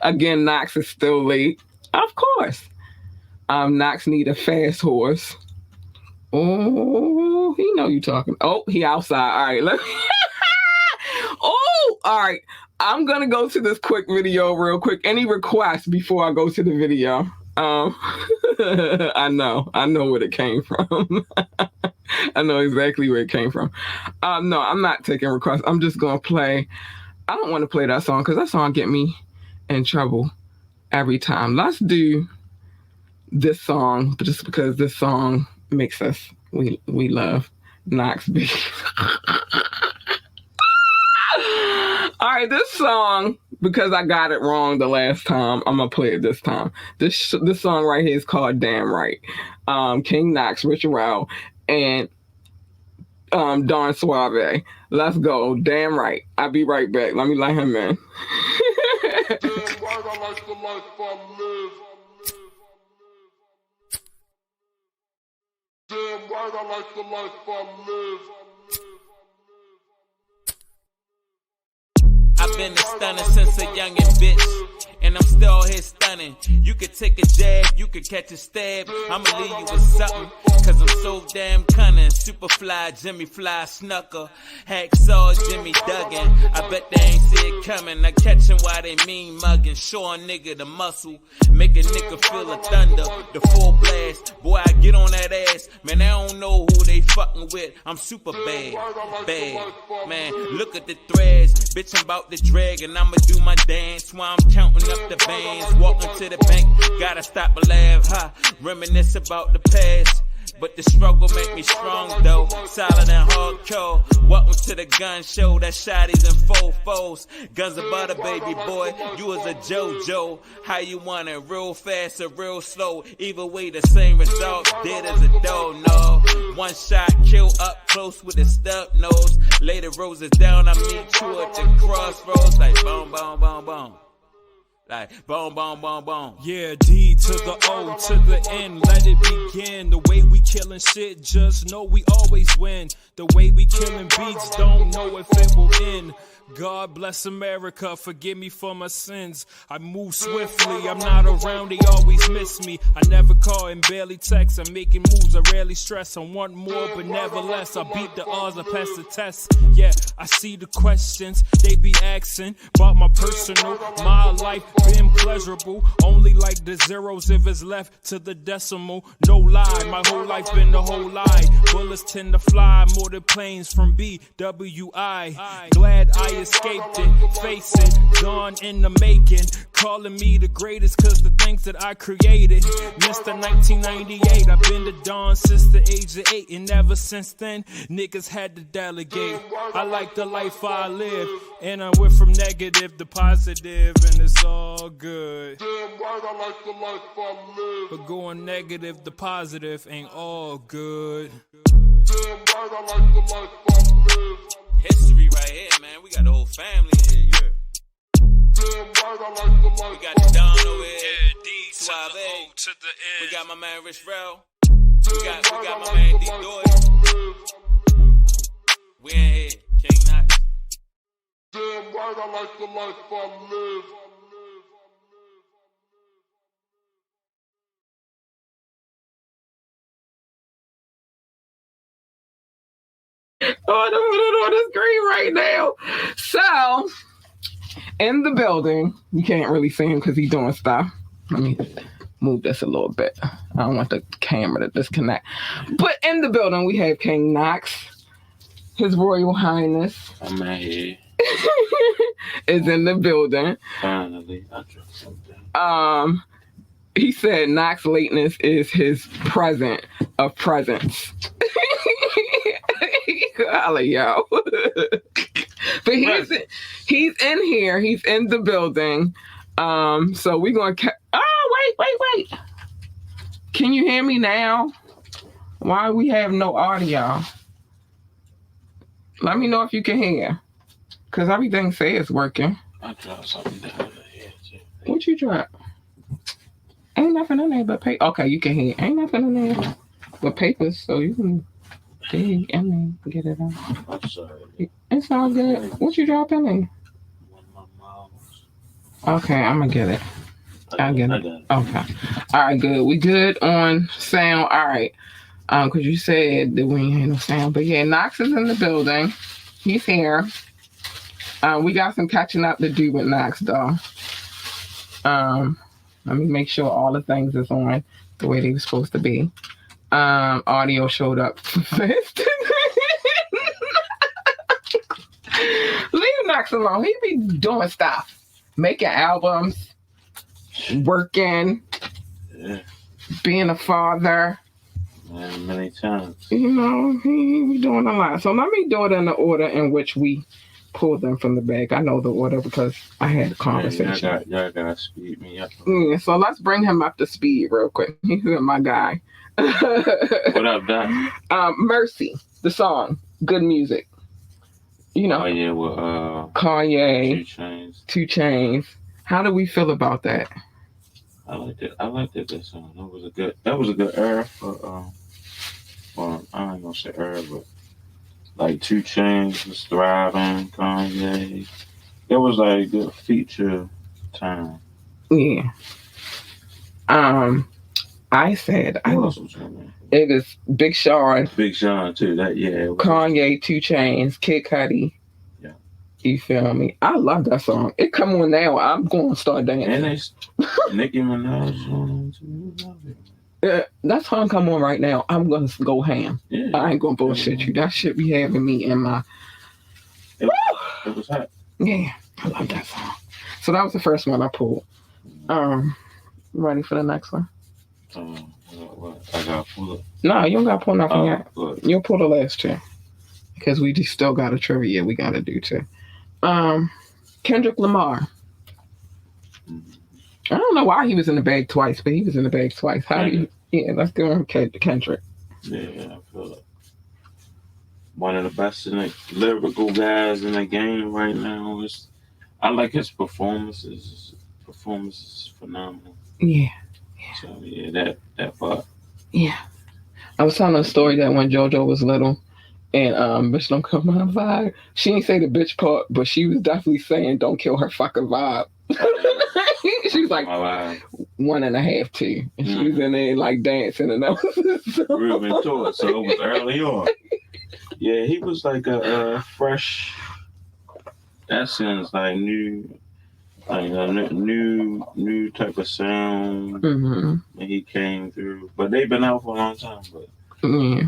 Again, Knoxx is still late. Of course. Knoxx need a fast horse. Oh, he know you talking. Oh, he outside. All right, let me. Oh, all right. I'm gonna go to this quick video real quick. Any requests before I go to the video? I know where it came from. I know exactly where it came from. No, I'm not taking requests. I'm just gonna play. I don't want to play that song because that song get me in trouble every time. Let's do this song just because this song makes us we love Knoxx Big. All right, this song, because I got it wrong the last time, I'm gonna play it this time. This song right here is called "Damn Right." King Knoxx, Richard Rowell, and Don Suave. Let's go. Damn right. I'll be right back. Let me let him in. Damn right, I like the life I live. Damn right, I like the life I live. I've been a stunner since a youngin' bitch. And and I'm still here stunning. You could take a jab, you could catch a stab. I'ma leave you with something, cause I'm so damn cunning. Superfly, Jimmy Fly, Snucker, Hacksaw, Jimmy Duggan. I bet they ain't see it coming. I catch 'em while they mean mugging. Show a nigga the muscle, make a nigga feel the thunder, the full blast. Boy, I get on that ass, man, I don't know who they fucking with. I'm super bad, bad, man. Look at the threads, bitch, I'm about to drag, and I'ma do my dance while I'm counting up the bands. Walking to the bank, gotta stop and laugh, reminisce about the past. But the struggle make me strong though, solid and hardcore. Welcome to the gun show, that shotties and fofos. Guns of butter, baby boy, you was a JoJo. How you want it, real fast or real slow? Either way, the same result, dead as a dough, no. One shot, kill up close with a stub nose. Lay the roses down, I meet you at the crossroads. Like boom, boom, boom, boom. Like boom, boom, boom, boom. Yeah, D to the O to the N, let it begin. The way we killing shit, just know we always win. The way we killing beats, don't know if it will end. God bless America, forgive me for my sins. I move swiftly, I'm not around, they always miss me. I never call and barely text, I'm making moves, I rarely stress. I want more, but never less. I beat the odds, I pass the test. Yeah, I see the questions they be asking about my personal. My life been pleasurable, only like the zeros if it's left to the decimal. No lie, my whole life been the whole lie. Bullets tend to fly more than planes from BWI. Glad I escaped it, face it, gone in the making. Calling me the greatest cause the things that I created. Mr. 1998, I've been the Don since the age of 8. And ever since then, niggas had to delegate. I like the life I live, and I went from negative to positive, and it's all good. Damn right, I like the life I live. But going negative to positive ain't all good. Damn right, I like the life I live. History right here, man. We got the whole family here. You heard? Damn right, I like the life We got the Don over here. Yeah, D to Suave. the O to the N. We got my man Rich Rel. We got my man D Doyle. We in here. King Knoxx. Damn right, I like the life I live. Oh, the screen right now. So, in the building, you can't really see him because he's doing stuff. Let me move this a little bit. I don't want the camera to disconnect. But in the building, we have King Knoxx, His Royal Highness. I'm out here. is in the building. Finally, I dropped something. He said Knoxx lateness is his present of presence. Holla, yo. But he's in here. He's in the building. So we're going to... wait. Can you hear me now? Why we have no audio? Let me know if you can hear. Because everything says working. I dropped something down here. What you drop? Ain't nothing in there but paper. Okay, you can hear. Ain't nothing in there but papers, so you can dig and then get it out. I'm sorry. It's all good. What you drop in there? One of my mom's. Okay, I'm gonna get it. I'll get it. I got it. Okay. All right, good. We good on sound. All right. Because you said that we ain't had no sound. But yeah, Knoxx is in the building. He's here. We got some catching up to do with Knoxx, though. Let me make sure all the things is on the way they were supposed to be. Audio showed up first. Leave Knoxx alone. He be doing stuff. Making albums. Working. Yeah. Being a father. Man, many times. You know, he be doing a lot. So let me do it in the order in which we pulled them from the bag. I know the order because I had a conversation. Y'all gotta speed me up. So let's bring him up to speed real quick. He's my guy. What up, Doc? Mercy, the song, good music. You know. Oh yeah, well, Kanye, 2 Chainz. 2 Chainz. How do we feel about that? I liked it. That song. That was a good era for well, I ain't gonna say era, but like 2 Chainz was thriving, Kanye. It was like a good feature time. Yeah. I said it is Big Sean. Big Sean too. That Kanye, 2 Chainz, Kid Cudi. Yeah. You feel me? I love that song. It come on now. I'm going to start dancing. And Nicki Minaj. That song come on right now. I'm going to go ham. Yeah. I ain't going to bullshit you. That shit be having me in my... It was hot. Yeah. I love that song. So that was the first one I pulled. Ready for the next one? What? I got to pull it. No, you don't got to pull nothing yet. Good. You'll pull the last two. Because we just still got a trivia we got to do too. Kendrick Lamar. I don't know why he was in the bag twice, but he was in the bag twice. How do you... Yeah, let's go on Kendrick. Yeah, I feel it. One of the best lyrical guys in the game right now. I like his performances. His performance is phenomenal. Yeah. So yeah, that part. Yeah. I was telling a story that when JoJo was little, and bitch don't kill my vibe. She didn't say the bitch part, but she was definitely saying don't kill her fucking vibe. She was like 1.5, 2. And she was in there like dancing and that was real into it. So it was early on. Yeah, he was like a fresh essence, like new type of sound when he came through. But they've been out for a long time. But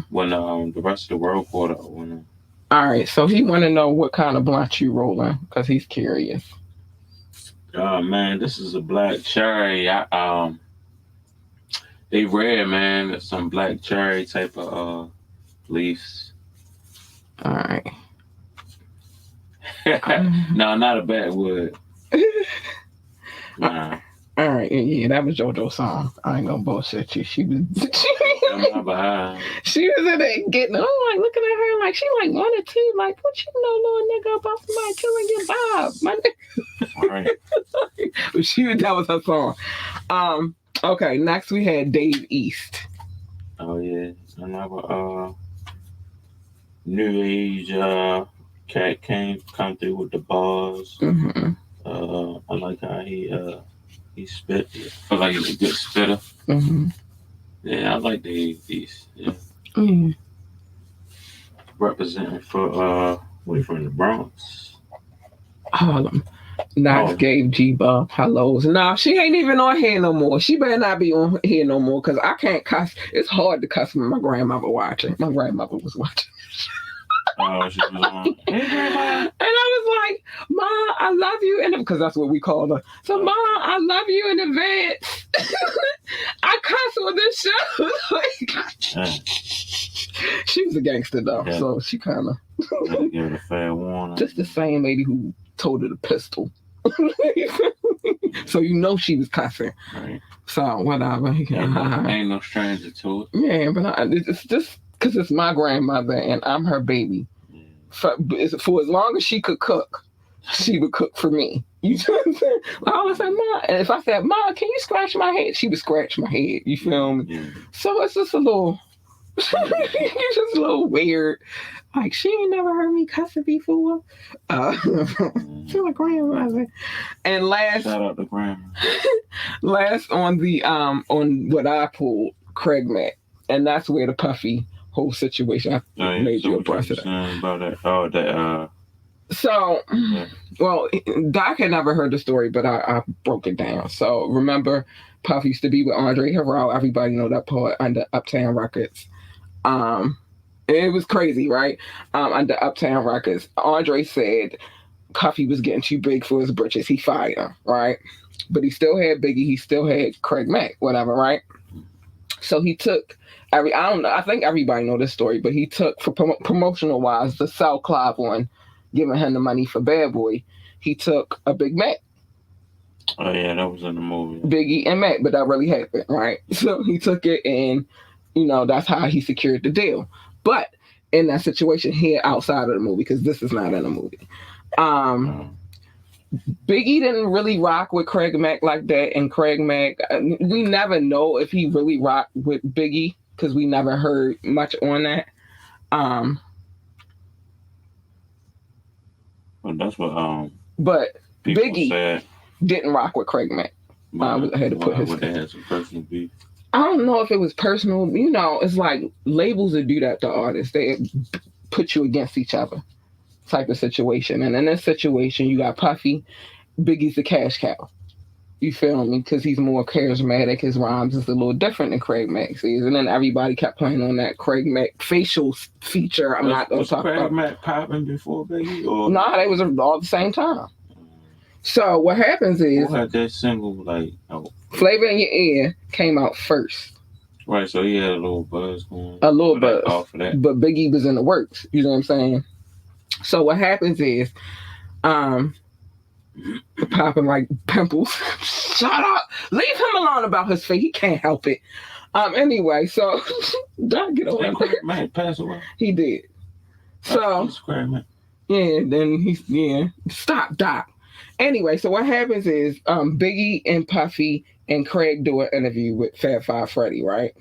when the rest of the world caught up with him. All right, so he want to know what kind of blunt you rolling because he's curious. Oh man, this is a black cherry. They rare, man. It's some black cherry type of leaves. All right. No, not a bad wood. Nah. All right, yeah, that was JoJo's song. I ain't gonna bullshit you. She was she was in there getting, like looking at her like she like 1 or 2, like what you know, little nigga, about somebody killing your vibe, my nigga. All right. That was her song. Okay, next we had Dave East. Oh yeah, another new age cat come through with the bars. Mm-hmm. I like how he spit. I feel like he's a good spitter. Mm-hmm. Yeah, I like Dave East. Yeah. Mm-hmm. Representing for we from the Bronx. Harlem. Knoxx gave G-Bub hellos. Nah, she ain't even on here no more. She better not be on here no more because I can't cuss. It's hard to cuss when my grandmother watching. My grandmother was watching. Oh, she was on. And I was like, Ma, I love you. Because that's what we call her. So, Ma, I love you in advance. I cuss on this show. She was a gangster, though. Yeah. So she kind of. Give it a fair warning. Just the same lady who told her the pistol. So you know she was cussing. Right. So whatever. Ain't no stranger to it. Yeah, but it's just because it's my grandmother and I'm her baby. For as long as she could cook, she would cook for me. You know what I'm saying? I always say, Ma, and if I said, Ma, can you scratch my head? She would scratch my head. You feel me? Yeah. So it's just a little, it's just a little weird. Like, she ain't never heard me cussing before. She's like grandmother. And last, shout out to grandma. Last on the on what I pulled, Craig Mack, and that's where the Puffy whole situation made you a precedent. About that. Oh, that. So, well, Doc had never heard the story, but I broke it down. So remember, Puff used to be with Andre Harrell. Everybody know that part under Uptown Records. It was crazy, right? Under Uptown Records, Andre said Puffy was getting too big for his britches. He fired him, right? But he still had Biggie. He still had Craig Mack, whatever, right? So he took I don't know. I think everybody know this story, but he took for promotional wise the South Clive one, giving him the money for Bad Boy. He took a Big Mac. Oh yeah, that was in the movie. Biggie and Mac, but that really happened, right? So he took it, and that's how he secured the deal. But in that situation here, outside of the movie, because this is not in the movie, Biggie didn't really rock with Craig Mack like that, and Craig Mack, we never know if he really rocked with Biggie because we never heard much on that. Well, that's what but Biggie said. Didn't rock with Craig Mack. Why? I had to put his. Would they have some personal beef? I don't know if it was personal. You know, it's like labels that do that to artists. They put you against each other, type of situation. And in this situation, you got Puffy. Biggie's the cash cow. You feel me? Because he's more charismatic. His rhymes is a little different than Craig Mack's is. And then everybody kept playing on that Craig Mack facial feature. I'm not going to talk Craig about. Mack popping before Biggie? Or? Nah, they was all at the same time. So what happens is... Who had that single, like... Oh. Flavor in Your Ear came out first. Right, so he had a little buzz going. A little buzz. Off of that. But Biggie was in the works. You know what I'm saying? So what happens is... popping like pimples. Shut up. Leave him alone about his face. He can't help it. Anyway, so don't get over Craig Mack passed away. He did. So yeah, then stop, Doc. Anyway, so what happens is Biggie and Puffy and Craig do an interview with Fab Five Freddy, right?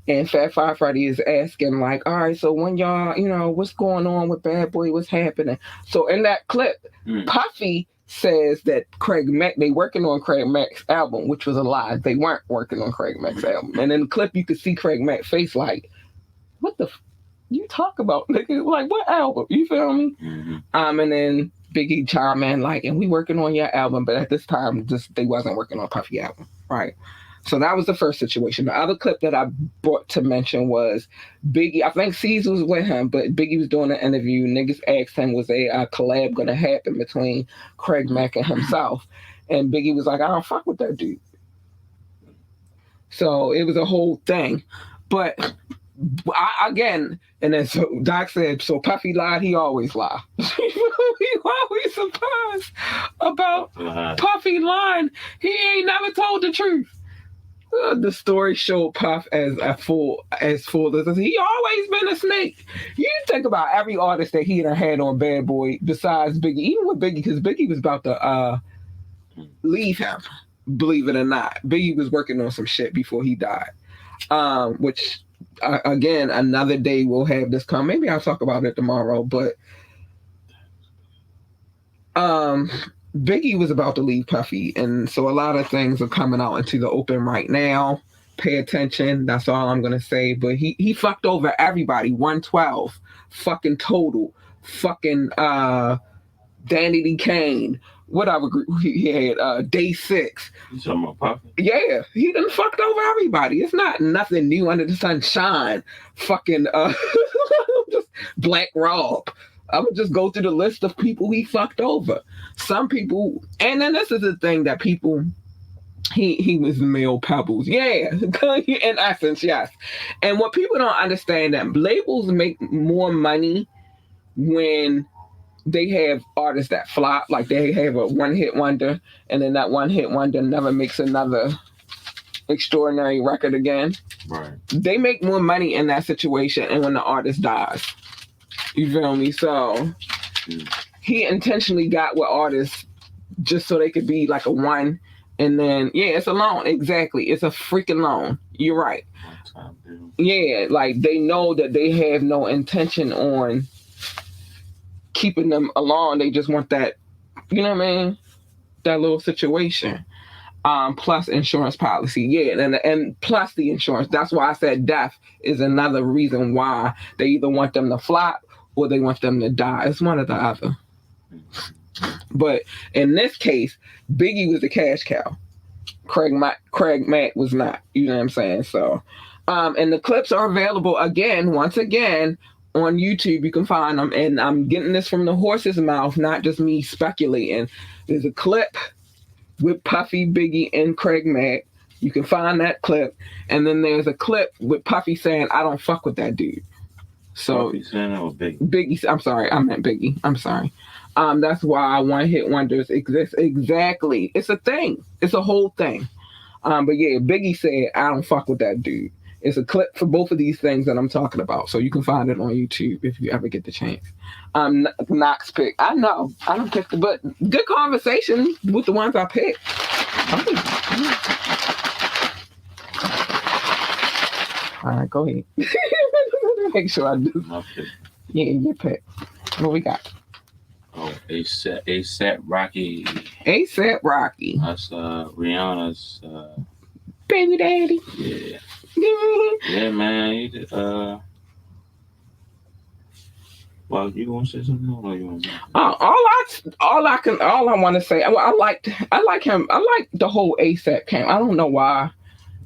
And Fab Five Freddy is asking, like, all right, so when y'all, you know, what's going on with Bad Boy? What's happening? So in that clip, Puffy says that Craig Mack, they working on Craig Mack's album, which was a lie. They weren't working on Craig Mack's album. And in the clip, you could see Craig Mack's face like, what the you talk about, nigga? Like, what album? You feel me? And then Biggie chime in like, and we working on your album, but at this time, they wasn't working on Puffy album, right? So that was the first situation. The other clip that I brought to mention was Biggie. I think C's was with him, but Biggie was doing an interview. Niggas asked him, was a collab going to happen between Craig Mack and himself? And Biggie was like, I don't fuck with that dude. So it was a whole thing. But again, and then so Doc said, so Puffy lied, he always lie. He always surprised about Puffy lying. He ain't never told the truth. The story showed Puff as full as he always been a snake. You think about every artist that he done had on Bad Boy besides Biggie, even with Biggie, because Biggie was about to leave him, believe it or not. Biggie was working on some shit before he died, which again, another day we'll have this come. Maybe I'll talk about it tomorrow, but Biggie was about to leave Puffy, and so a lot of things are coming out into the open right now. Pay attention. That's all I'm gonna say. But he fucked over everybody. 112, fucking total, fucking Danny D. Kane. Whatever group he had, Day 6. You talking about Puffy? Yeah, he done fucked over everybody. It's not nothing new under the sunshine. Fucking just Black Rob. I would just go through the list of people he fucked over. Some people, and then this is the thing that people, he was male pebbles. Yeah, in essence, yes. And what people don't understand, that labels make more money when they have artists that flop, like they have a one-hit wonder, and then that one-hit wonder never makes another extraordinary record again. Right. They make more money in that situation, and when the artist dies. You feel me? So he intentionally got with artists just so they could be like a one. And then, yeah, it's a loan. Exactly. It's a freaking loan. You're right. Yeah, like they know that they have no intention on keeping them along. They just want that, you know what I mean? That little situation. Plus insurance policy. Yeah, and plus the insurance. That's why I said death is another reason why they either want them to flop or they want them to die. It's one or the other. But in this case, Biggie was the cash cow. Craig Mack was not. You know what I'm saying? So, and the clips are available once again, on YouTube. You can find them. And I'm getting this from the horse's mouth, not just me speculating. There's a clip with Puffy, Biggie, and Craig Mack. You can find that clip. And then there's a clip with Puffy saying, I don't fuck with that dude. So Biggie, I'm sorry, I meant Biggie. I'm sorry. That's why one-hit wonders exist. Exactly. It's a thing. It's a whole thing. But yeah, Biggie said, I don't fuck with that dude. It's a clip for both of these things that I'm talking about. So you can find it on YouTube if you ever get the chance. Knoxx pick. I know. I don't pick but good conversation with the ones I picked. All right, go ahead. Make sure I do. My pick. Yeah, your pick. What we got? Oh, ASAP Rocky. A$AP Rocky. That's Rihanna's Baby daddy. yeah. Yeah, man. He did, well, you gonna say something or you want all I want to say. Well, I like him. I like the whole A$AP camp. I don't know why.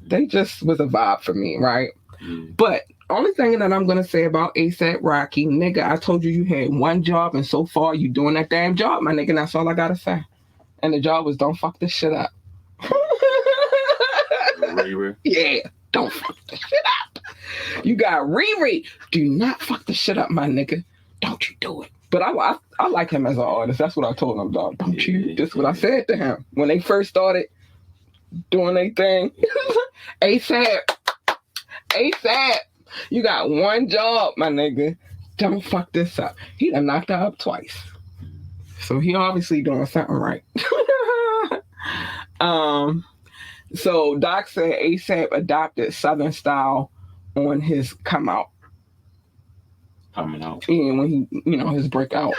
They just was a vibe for me, right? Yeah. But only thing that I'm gonna say about A$AP Rocky, nigga, I told you had one job, and so far you doing that damn job, my nigga. That's all I gotta say. And the job was don't fuck this shit up. Riri. Yeah, don't fuck this shit up. You got Riri. Do not fuck the shit up, my nigga. Don't you do it. But I like him as an artist. That's what I told him, dog. Don't you? This is what I said to him when they first started doing their thing. A$AP, you got one job, my nigga. Don't fuck this up. He done knocked her up twice. So he obviously doing something right. So Doc said A$AP adopted Southern style on his coming out. Yeah, when he, his breakout.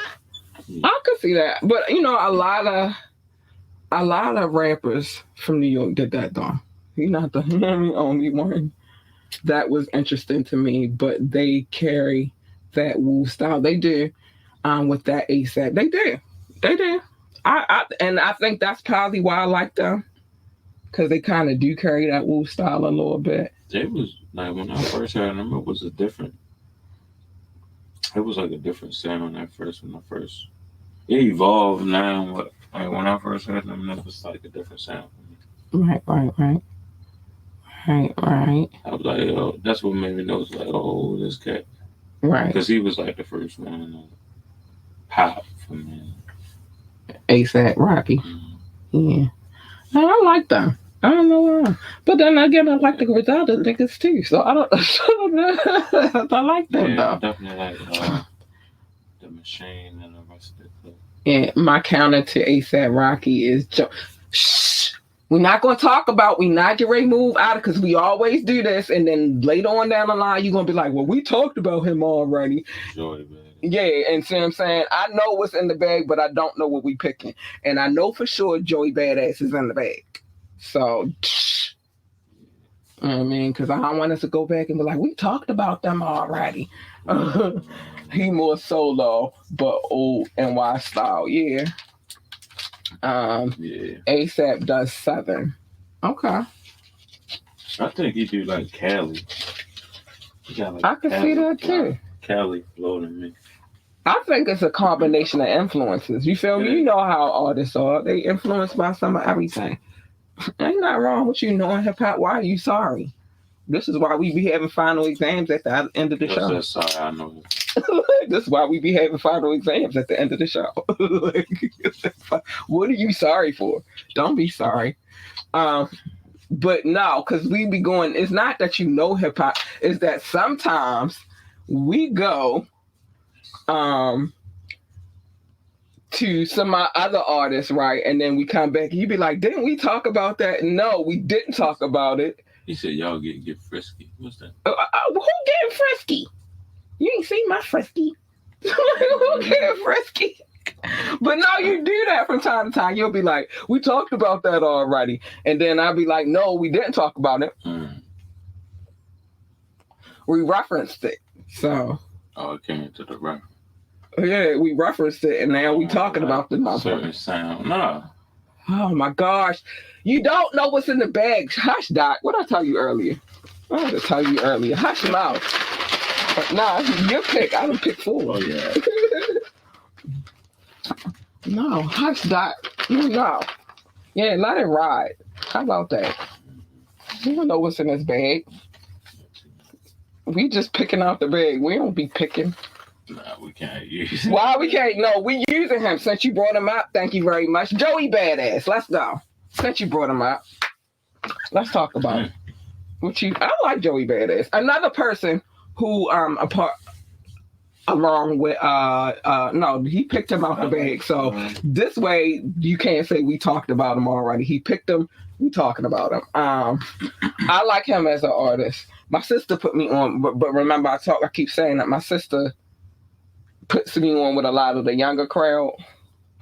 Yeah. I could see that. But, a lot of rappers from New York did that, though. He's not the only one. That was interesting to me, but they carry that Wu style. They did with that A$AP. They did. And I think that's probably why I like them, because they kind of do carry that Wu style a little bit. It was like when I first heard them, it was like a different sound at first. It evolved now. But like when I first heard them, it was like a different sound for me. Right. I was like, oh, that's what made me know. It's like, oh, this cat. Right. Because he was like the first one to pop for me. A$AP Rocky. Mm-hmm. Yeah. I like them. I don't know why. But then again, I like the Griselda niggas too. So I don't I like them though. I definitely like the Machine and the rest of the clip. Yeah, my counter to A$AP Rocky is shh. We're not going to talk about, we not get ready to move out of, because we always do this. And then later on down the line, you're going to be like, well, we talked about him already. Joy, man. Yeah, and see what I'm saying? I know what's in the bag, but I don't know what we picking. And I know for sure Joey Badass is in the bag. So, you know what I mean? Because I don't want us to go back and be like, we talked about them already. He more solo, but old NY style, yeah. A$AP does Southern. Okay. I think he do like Cali. I can see that too. Cali floating me. I think it's a combination of influences. You feel me? You know how artists are. They influenced by some of everything. Ain't nothing wrong with you knowing hip hop. Why are you sorry? This is why we be having final exams at the end of the show. Sorry, I know. This is why we be having final exams at the end of the show. What are you sorry for? Don't be sorry. But no, because we be going, it's not that you know hip hop, it's that sometimes we go to some other artists, right? And then we come back and you be like, didn't we talk about that? No, we didn't talk about it. He said y'all get frisky. What's that? Who getting frisky? You ain't seen my frisky. Who getting frisky? But no, you do that from time to time. You'll be like, we talked about that already. And then I'll be like, no, we didn't talk about it. We referenced it. So. Oh, it came to the reference. Yeah, we referenced it, and now we talking about the certain sound. No. Oh my gosh. You don't know what's in the bag. Hush, Doc. What did I tell you earlier? Hush your mouth. Nah, your pick. I don't pick four. Oh, yeah. No, hush, Doc. No. Yeah, let it ride. How about that? You don't know what's in this bag. We just picking out the bag. We don't be picking. Nah, we can't use it. Why we can't? No, we using him since you brought him up. Thank you very much. Joey Badass. Let's go. Since you brought him up, let's talk about it. I like Joey Badass. Another person who along with no, he picked him out the bag. So this way you can't say we talked about him already. He picked him, we talking about him. I like him as an artist. My sister put me on, but remember I keep saying that my sister puts me on with a lot of the younger crowd.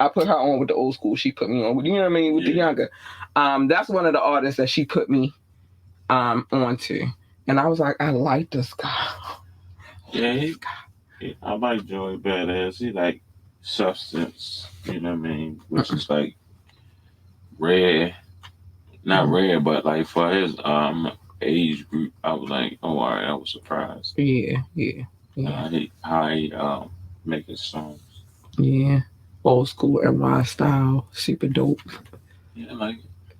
I put her on with the old school. She put me on with, you know what I mean, with the younger. That's one of the artists that she put me onto. And I was like, I like this guy. Yeah, I like Joey Badass. He like substance, you know what I mean? Which is like rare. Not rare, but like for his age group, I was like, oh, all right, I was surprised. Yeah. And I hate how he make his songs. Yeah. Old school NY style, super dope. Yeah, like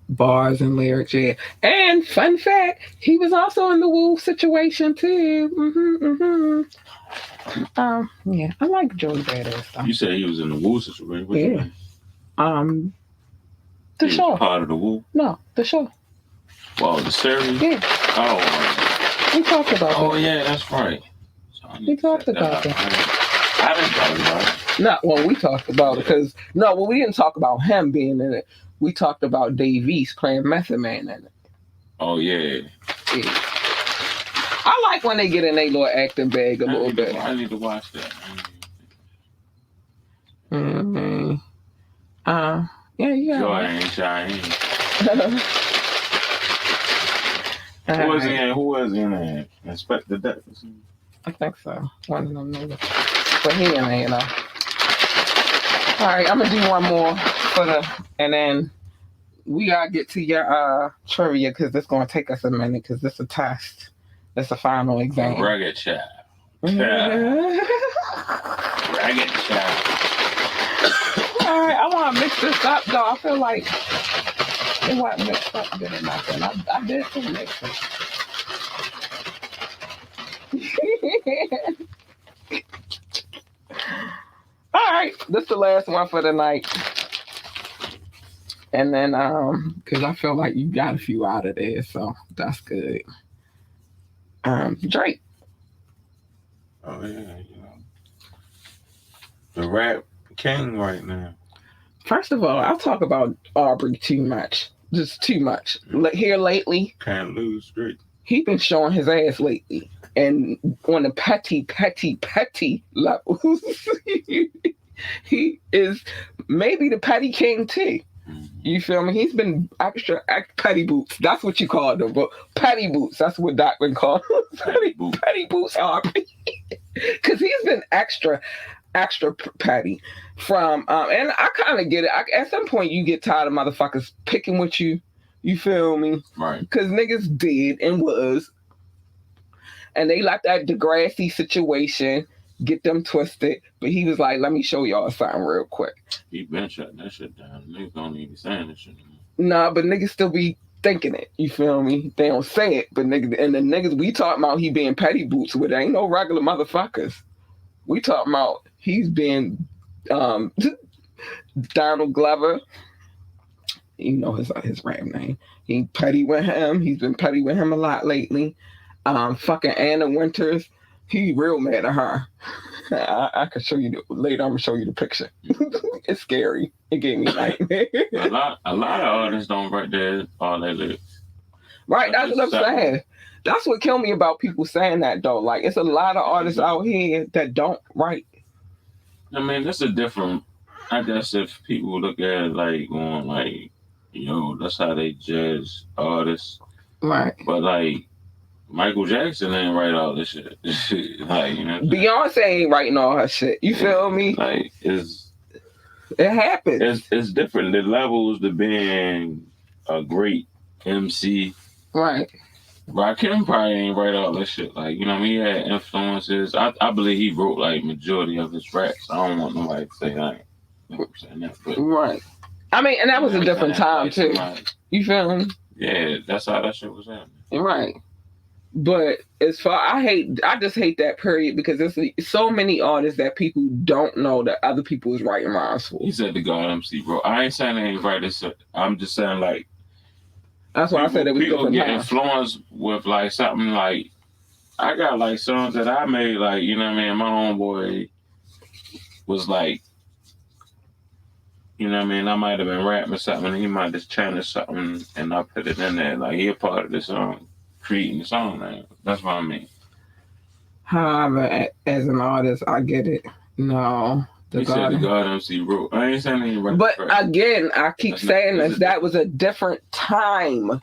Bars and lyrics, yeah. And fun fact, he was also in the Woo situation too. Yeah, I like Joey Badass stuff. you said he was in the Woo situation. What you mean? The He show. was part of the Woo? No, the show. Well, the series? Yeah. Oh, We talked about that. oh yeah, that's right. So We talked about that. I didn't talk about it. No, well, we talked about it because we didn't talk about him being in it. We talked about Dave East playing Method Man in it. Oh yeah. I like when they get in their little acting bag a little bit. I need to watch that. Mm-hmm. Yeah. Joy ain't shy. Who was in there? Inspector Death or something? I think so. One of them movies. But he in there, you know. All right, I'm gonna do one more and then we gotta get to your trivia because it's gonna take us a minute because this is a test. It's a final exam. Rugged child. All Rugged child. right, I want to mix this up though. I feel like it wasn't mixed up good enough, and I did some mixing. All right, this is the last one for the night. And then, because I feel like you got a few out of there, so that's good. Drake. Oh yeah, the rap king right now. First of all, I'll talk about Aubrey too much. Just too much. Here lately, Can't lose Drake. He been showing his ass lately. And on the petty levels, he is maybe the petty king too. You feel me? He's been extra petty boots. That's what you call them, but petty boots. That's what Doc been called. Petty boots, Aubrey. Because he's been extra petty. From and I kind of get it. At some point, you get tired of motherfuckers picking with you. You feel me? Right. Because niggas did and was. And they let that Degrassi situation get them twisted. But he was like, let me show y'all something real quick. He been shutting that shit down. Niggas don't even be saying that shit anymore. Nah, but niggas still be thinking it. You feel me? They don't say it. But niggas, and the niggas we talking about he being petty boots with, ain't no regular motherfuckers. We talking about he's been Donald Glover. You know his rap name. He petty with him. He's been petty with him a lot lately. Fucking Anna Winters. He real mad at her. I can show you later. I'm gonna show you the picture. It's scary. It gave me nightmares. A lot of artists don't write all their lyrics. Right, that's what I'm saying. That's what killed me about people saying that though. Like it's a lot of artists out here that don't write. I mean, that's a different. I guess if people look at it like going like, that's how they judge artists. Right. But like Michael Jackson ain't write all this shit. Like, Beyonce ain't writing all her shit. You feel me? Like it happens. It's different. The levels to being a great MC. Right. Rakim probably ain't write all this shit. Like, he had influences. I believe he wrote like majority of his raps. I don't want nobody to say I ain't saying that. But, right. I mean, and that was a different time too. You feel me? Yeah, that's how that shit was happening. Right. But as far I just hate that period because there's so many artists that people don't know that other people is writing rhymes for. He said the God MC, bro. I ain't saying they ain't write this. I'm just saying like. That's why I said that we people get influenced with like something like. I got like songs that I made like my homeboy was like. I might have been rapping something and he might just channel something and I put it in there like he a part of the song. Creating the song now. That's what I mean. However, as an artist, I get it. No, You said the God MC wrote. I ain't saying anything right. But again, I keep saying this. That was a different time.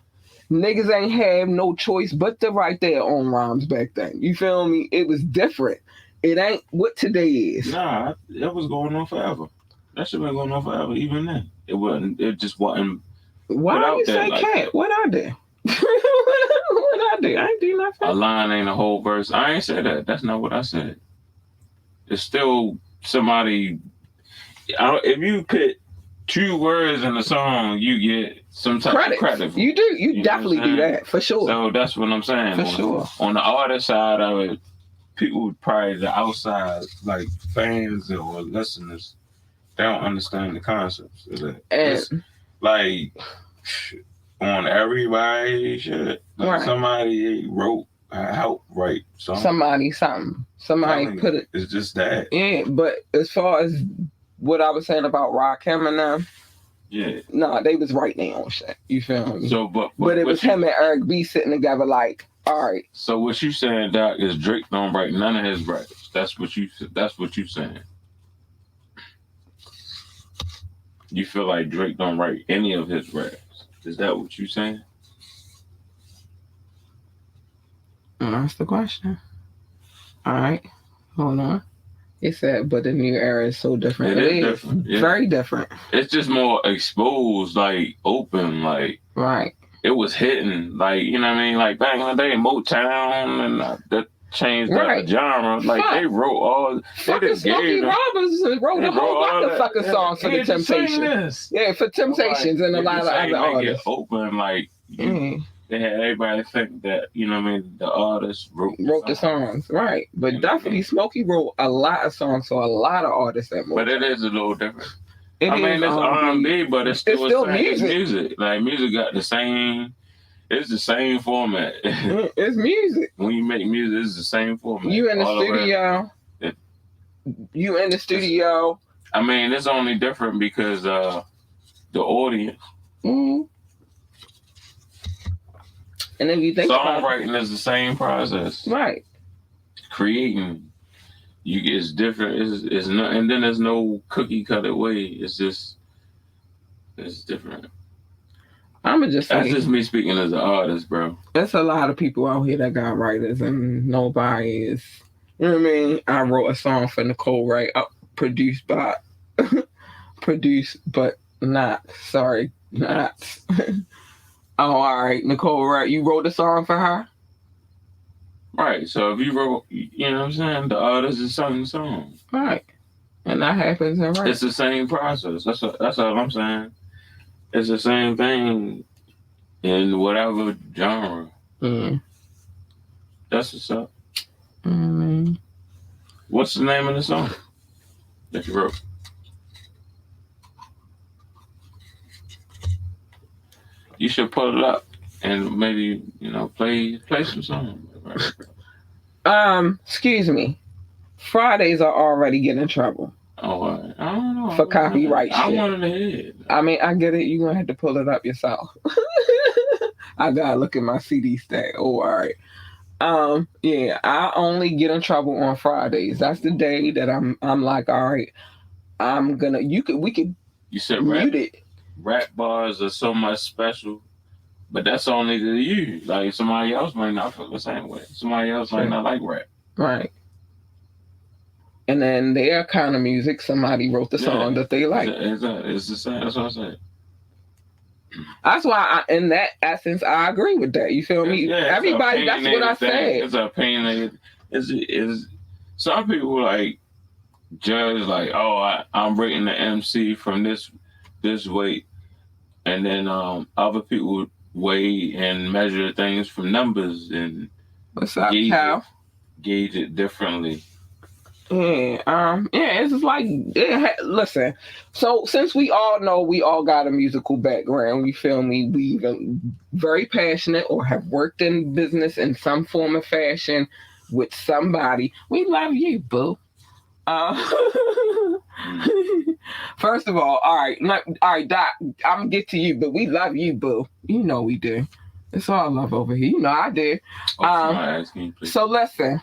Niggas ain't have no choice but to write their own rhymes back then. You feel me? It was different. It ain't what today is. Nah, it was going on forever. That shit been going on forever. Even then, it wasn't. It just wasn't. Why you say like cat? What I did? What I did? I ain't do nothing. A line ain't a whole verse. I ain't say that. That's not what I said. It's still somebody. If you put 2 words in a song, you get some type of credit. You do. You definitely do that for sure. So that's what I'm saying. For sure. On the artist side of it, people probably the outside, like fans or listeners, they don't understand the concepts of that. It's like on everybody shit. Like somebody wrote help write something. Somebody put it. It's just that. Yeah, but as far as what I was saying about Rakim and them, nah, they was writing their own shit. You feel me? So, but it was him and Eric B sitting together like, all right. So what you saying, Doc, is Drake don't write none of his raps. That's what you saying. You feel like Drake don't write any of his raps. Is that what you saying? That's the question. All right. Hold on. It said, but the new era is so different. It is different. Very different. It's just more exposed, like open, like right. It was hitting, like, you know what I mean? Like back in the day, Motown and that changed the genre. Like they wrote all. Fucking Smokey Robinson wrote a whole bunch of fucking songs for the Temptations. Yeah, for Temptations and a lot of other artists. Open, like. They had everybody think that, you know what I mean, the artist wrote the songs. Right. But definitely Smokey wrote a lot of songs for a lot of artists at But it is a little different. It's R&B, but it's still music. Like music got the same, it's the same format. It's music. When you make music, it's the same format. You in the studio. I mean, it's only different because the audience. Mm-hmm. And if you think songwriting is the same process, right? Creating, it's different. It's not, and then there's no cookie cutter way. It's different. I'ma just say, that's just me speaking as an artist, bro. There's a lot of people out here that got writers, and nobody is. You know what I mean? I wrote a song for Nicole Wright, produced but not. Sorry, not. Oh, all right, Nicole Wright. You wrote a song for her? Right. So if you wrote, you know what I'm saying, the artist is singing the song. Right. And that happens in rap. It's the same process. That's all I'm saying. It's the same thing in whatever genre. Mm. That's what's up. Mm. What's the name of the song that you wrote? You should pull it up and maybe, play some songs. Excuse me. Fridays are already getting in trouble. Oh, I don't know. For copyright shit. I wanted to hear it. I mean, I get it. You're going to have to pull it up yourself. I got to look at my CD stack. Oh, all right. I only get in trouble on Fridays. That's the day that I'm like, all right, You said mute it. Rap bars are so much special, but that's only to you. Like somebody else might not feel the same way. Somebody else might not like rap. Right. And then their kind of music, somebody wrote the song that they like. It's the same. That's what I said. That's why, in that essence, I agree with that. You feel me? Everybody, that's what I said. It's a opinionated. Is some people like judge like, oh, I'm rating the MC from this weight, and then other people weigh and measure things from numbers and gauge it differently. It's just like, listen, so since we all know we all got a musical background, you feel me, we either very passionate or have worked in business in some form of fashion with somebody, we love you, boo. First of all right, Doc, I'm gonna get to you, but we love you, boo. You know we do. It's all love over here. You know I do. Asking, so listen,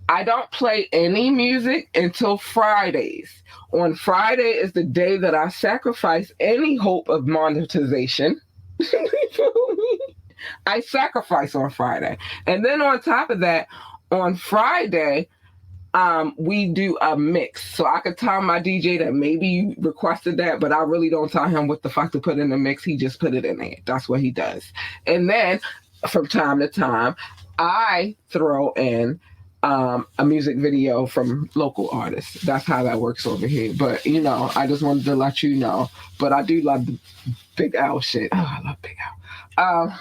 I don't play any music until Fridays. On Friday is the day that I sacrifice any hope of monetization. You feel me? I sacrifice on Friday. And then on top of that, on Friday, we do a mix. So I could tell my DJ that maybe you requested that, but I really don't tell him what the fuck to put in the mix. He just put it in there. That's what he does. And then from time to time, I throw in a music video from local artists. That's how that works over here. But I just wanted to let you know. But I do love the Big L shit. Oh, I love Big L.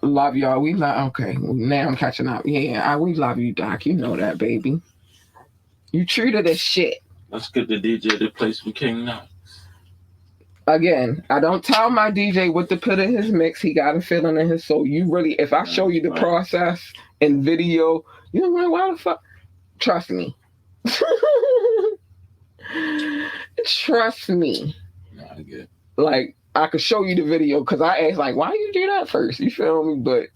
Love y'all. We love. Okay, now I'm catching up. Yeah, we love you, Doc. You know that, baby. You treated as shit. Let's get the DJ to play some King Knoxx. Again, I don't tell my DJ what to put in his mix. He got a feeling in his soul. You really, if I show you the process in video, you're like, why the fuck? Trust me. Trust me. No, I get it. Like, I could show you the video because I asked, like, why you do that first? You feel me? But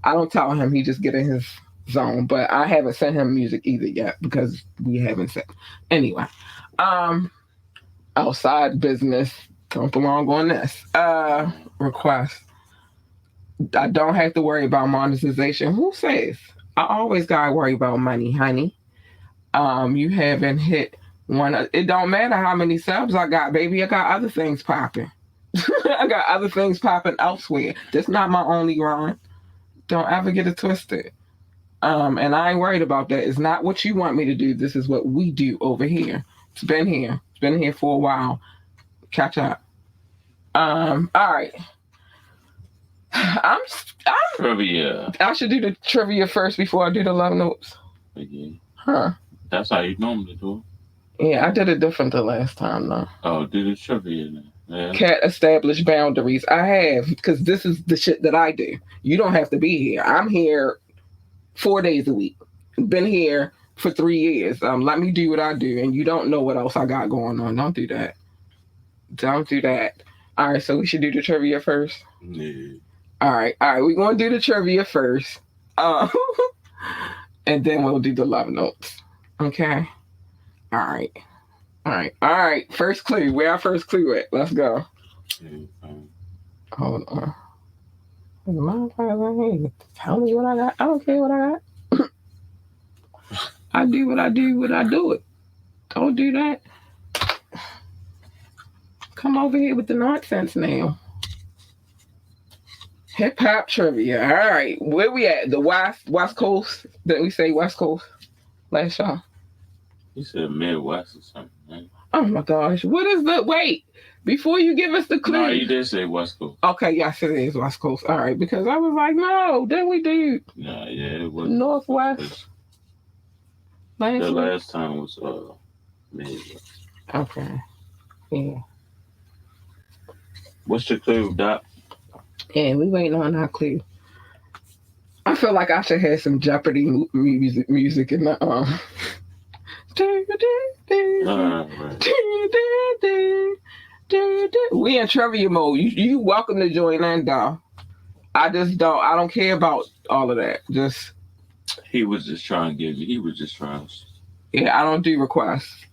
I don't tell him. He just get in his zone. But I haven't sent him music either yet because we haven't sent. Anyway, outside business, don't belong on this. Request. I don't have to worry about monetization. Who says? I always gotta worry about money, honey. You haven't hit one. It don't matter how many subs I got, baby. I got other things popping. I got other things popping elsewhere. That's not my only grind. Don't ever get it twisted. And I ain't worried about that. It's not what you want me to do. This is what we do over here. It's been here. It's been here for a while. Catch up. All right. I'm Trivia. I should do the trivia first before I do the love notes. Okay. Huh. That's how you normally do it. Yeah, I did it different the last time though. Oh, do the trivia then. Yeah. Can't establish boundaries. I have, because this is the shit that I do. You don't have to be here. I'm here 4 days a week. Been here for 3 years. Let me do what I do, and you don't know what else I got going on. Don't do that. Don't do that. All right, so we should do the trivia first. Yeah. All right. We're gonna do the trivia first, and then we'll do the love notes. Okay. All right. First clue. Where our first clue at? Let's go. Hold on. Tell me what I got. I don't care what I got. I do what I do when I do it. Don't do that. Come over here with the nonsense now. Hip hop trivia. All right. Where we at? The West Coast? Didn't we say West Coast last show? You said Midwest or something, right? Oh my gosh. What is the wait? Before you give us the clue. No, you did say West Coast. Okay, yes, it is West Coast. All right, because I was like, no, then we do No, yeah, it was Northwest. The last time was Midwest. Okay. Yeah. What's your clue, Doc? Yeah, we waiting on our clue. I feel like I should have some Jeopardy music in the We in trivia mode. You welcome to join in, though. I don't care about all of that. He was just trying to give you. He was just trying. Yeah, I don't do requests.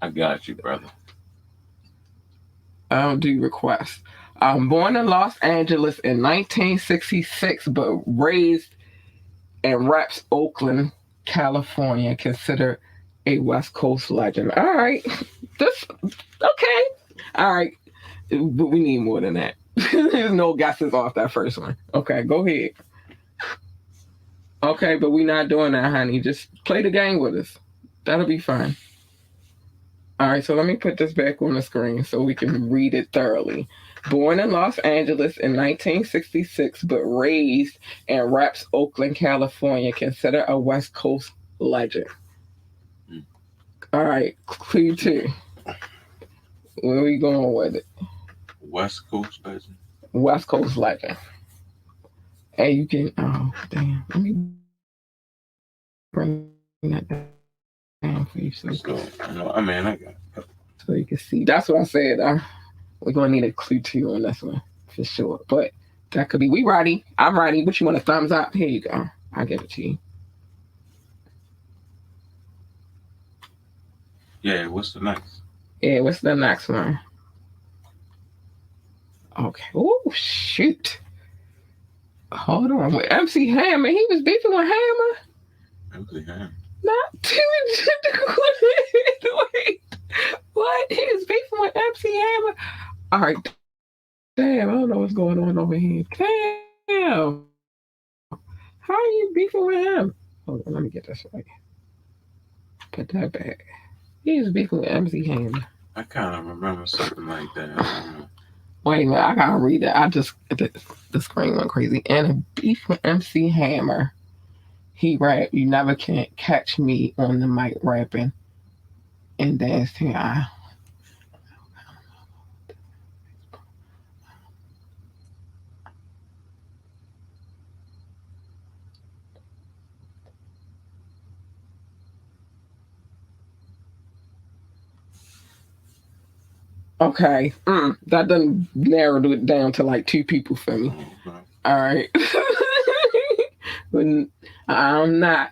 I got you, brother. I don't do requests. Born in Los Angeles in 1966, but raised in Raps, Oakland, California, considered a West Coast legend. All right. Okay. All right. But we need more than that. There's no guesses off that first one. Okay, go ahead. Okay, but we're not doing that, honey. Just play the game with us. That'll be fun. All right, so let me put this back on the screen so we can read it thoroughly. Born in Los Angeles in 1966, but raised in Raps, Oakland, California, considered a West Coast legend. All right, clue 2. Where are we going with it? West Coast legend. West Coast legend. And you can, oh, damn. Let me bring that down for you so you can see. That's what I said. We're going to need a clue 2 on this one for sure. But That could be. We ready. I'm ready. What you want, a thumbs up? Here you go. I'll give it to you. Yeah, what's the next? Yeah, what's the next one? Okay. Oh, shoot. Hold on. With MC Hammer, he was beefing with Hammer? MC Hammer. Not wait. What? He was beefing with MC Hammer? All right. Damn, I don't know what's going on over here. Damn. How are you beefing with him? Hold on, let me get this right. Put that back. He was beefing with MC Hammer. I kind of remember something like that. I don't know. Wait a minute, I gotta read it. The screen went crazy. And a beef with MC Hammer. He rap, you never can catch me on the mic rapping and dancing. Okay, that done narrowed it down to like 2 people for me. Okay. All right. But I'm not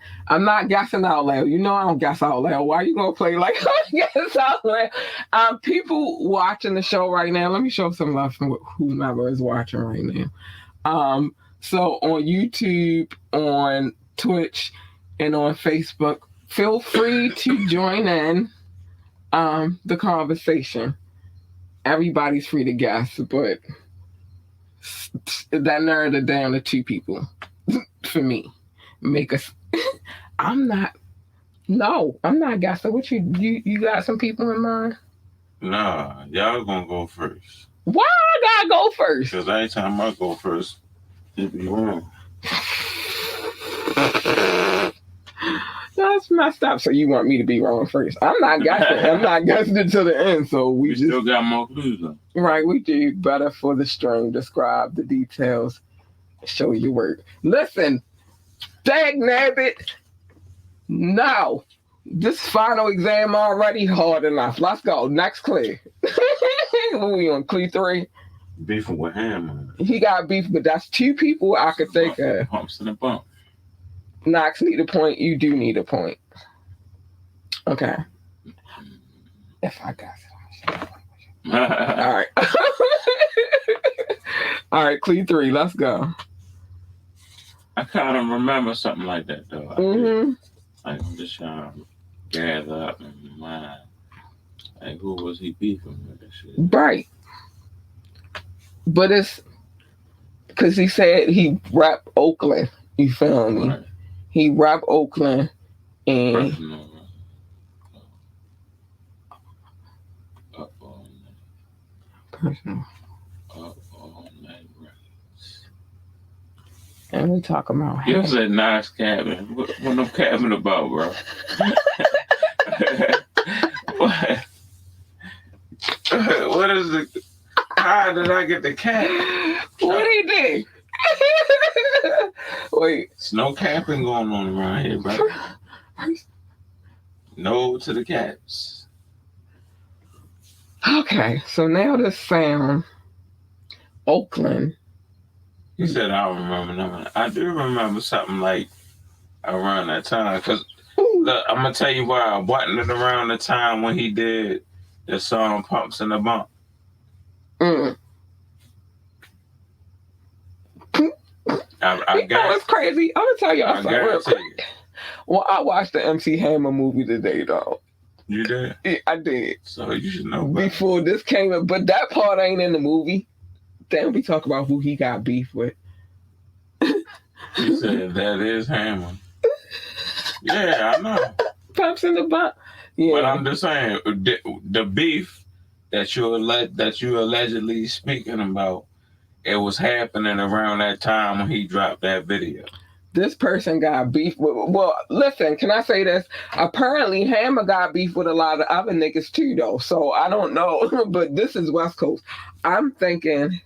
guessing out loud. You know I don't guess out loud. Why you gonna play like I guess out loud? People watching the show right now. Let me show some love from whomever is watching right now. So on YouTube, on Twitch, and on Facebook, feel free to join in the conversation. Everybody's free to guess, but that narrowed it down to 2 people. For me, make us. I'm not guessing. What you got some people in mind? Nah, y'all gonna go first. Why I gotta go first? Because every time I go first, it be wrong. That's messed up. So you want me to be wrong first? I'm not guessing. I'm not guessing until the end. So we still got more clues though. Right, we do better for the string. Describe the details. Show your work. Listen, dag nabbit. No. This final exam already hard enough. Let's go. Next clear. What we on, clear 3? Beefing with Hammer. He got beef, but that's 2 people I could think of. Pumps in the bump. Knoxx need a point. You do need a point. Okay. If I got it. All right. All right, clear 3. Let's go. I kind of remember something like that, though. Mm-hmm. Like, I'm just trying to gather up in my mind. Like, who was he beefing with and shit? Right. But it's because he said he rap Oakland. You feel me? Right. He rap Oakland and... Personal. Up all night. Personal. Up all night. And we talk about him. You said nice cabin. What no cabin about, bro? What is it? How did I get the cat? What he did? Wait. There's no camping going on around here, bro. No to the cats. Okay, so now this sound Oakland. You said I don't remember nothing. I do remember something like around that time. Because I'm going to tell you why. Wasn't it around the time when he did the song Pumps in the Bump? Mm. I got it's crazy. I'm going to tell y'all something real quick. You. Well, I watched the MC Hammer movie today, though. You did? Yeah, I did. So you should know before this came up. But that part ain't in the movie. Then we talk about who he got beef with. You said that is Hammer. Yeah, I know. Pumps in the butt. Yeah. But I'm just saying, the beef that you allegedly speaking about, it was happening around that time when he dropped that video. This person got beef with... Well, listen, can I say this? Apparently, Hammer got beef with a lot of other niggas too, though. So, I don't know. But this is West Coast. I'm thinking...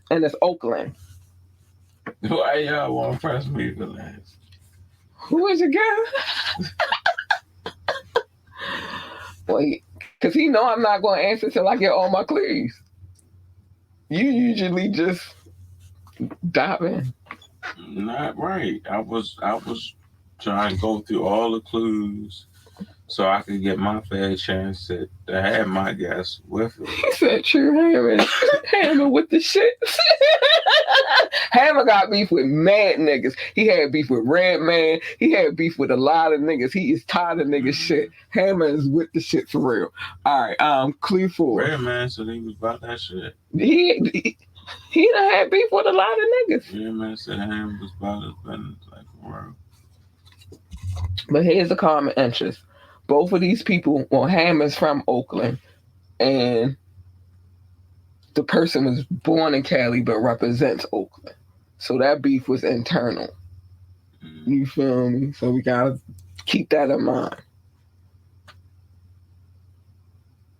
And it's Oakland. Why y'all want to press me for last? Who is it, girl? Wait, because he know I'm not going to answer till I get all my clues. You usually just Diving. Not right. I was trying to go through all the clues so I could get my fair chance to have my guess with it. He said True Hammer. Hammer with the shit. Hammer got beef with mad niggas. He had beef with Redman. He had beef with a lot of niggas. He is tired of niggas shit. Hammer is with the shit for real. All right, clue 4. Redman said he was about that shit. He done had beef with a lot of niggas. Redman said Ham was about his business, like for real. But here's a common interest. Both of these people, well, Hammer's from Oakland, and the person was born in Cali but represents Oakland. So that beef was internal. You feel me? So we gotta keep that in mind.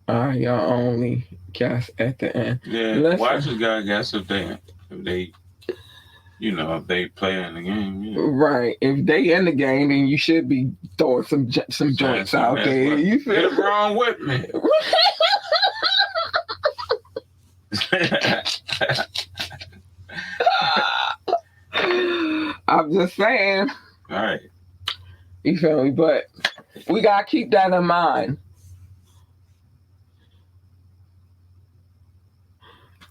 All right, y'all only guess at the end. Yeah, watchers gotta guess if they if they play in the game. Yeah. Right. If they in the game, then you should be throwing some joints out there. You feel what's wrong with me? I'm just saying. All right. You feel me? But we gotta keep that in mind.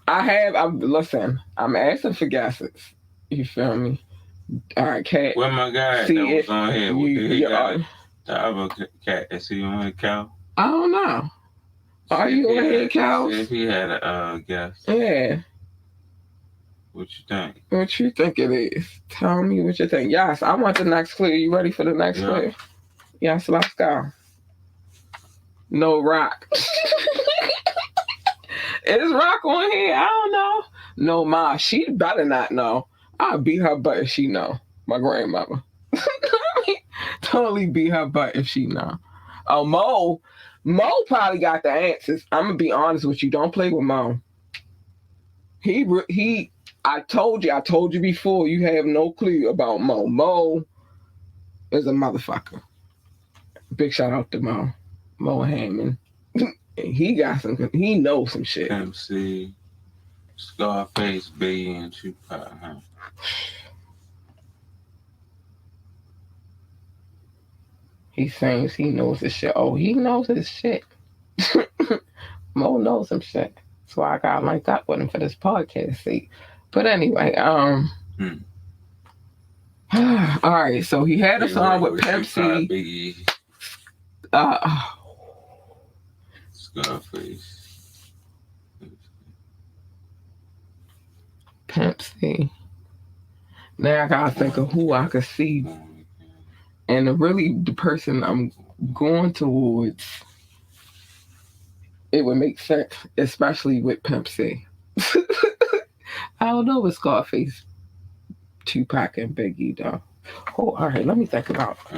Listen, I'm asking for guesses. You feel me? All right, Cat. Where my guy that was on here? He got the other cat. Is he on here, Cal? I don't know. Are you on here, Cal? If he had a guess. Yeah. What you think? What you think it is? Tell me what you think. Yes, I want the next clue. You ready for the next clue? Yes, let's go. No rock. Is Rock on here? I don't know. No, Ma, she better not know. I'll beat her butt if she know. My grandmother. Totally beat her butt if she know. Oh, Mo probably got the answers. I'm gonna be honest with you. Don't play with Mo. I told you before, you have no clue about Mo. Mo is a motherfucker. Big shout out to Mo Hammond. He knows some shit. MC, Scarface, Biggie, and Tupac, huh? He sings, he knows his shit. Oh, he knows his shit. Mo knows some shit. That's why I got linked up with him for this podcast. See. But anyway, all right, so he had a song with Pepsi. Scarface. Pepsi. Now I gotta think of who I could see. And really the person I'm going towards, it would make sense, especially with Pepsi. I don't know with Scarface, Tupac, and Biggie, though. Oh, all right, let me think about it.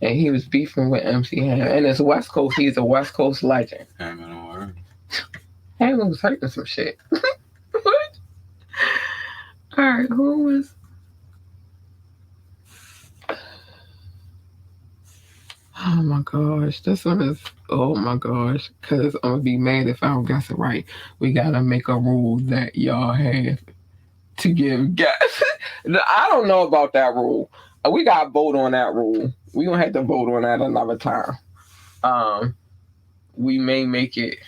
And he was beefing with MC Hammer. And it's West Coast. He's a West Coast legend. Hammer was hurting some shit. What? All right, who was... Oh my gosh, this one is... Oh my gosh, because I'm going to be mad if I don't guess it right. We got to make a rule that y'all have to give guess. I don't know about that rule. We got to vote on that rule. We're going to have to vote on that another time. We may make it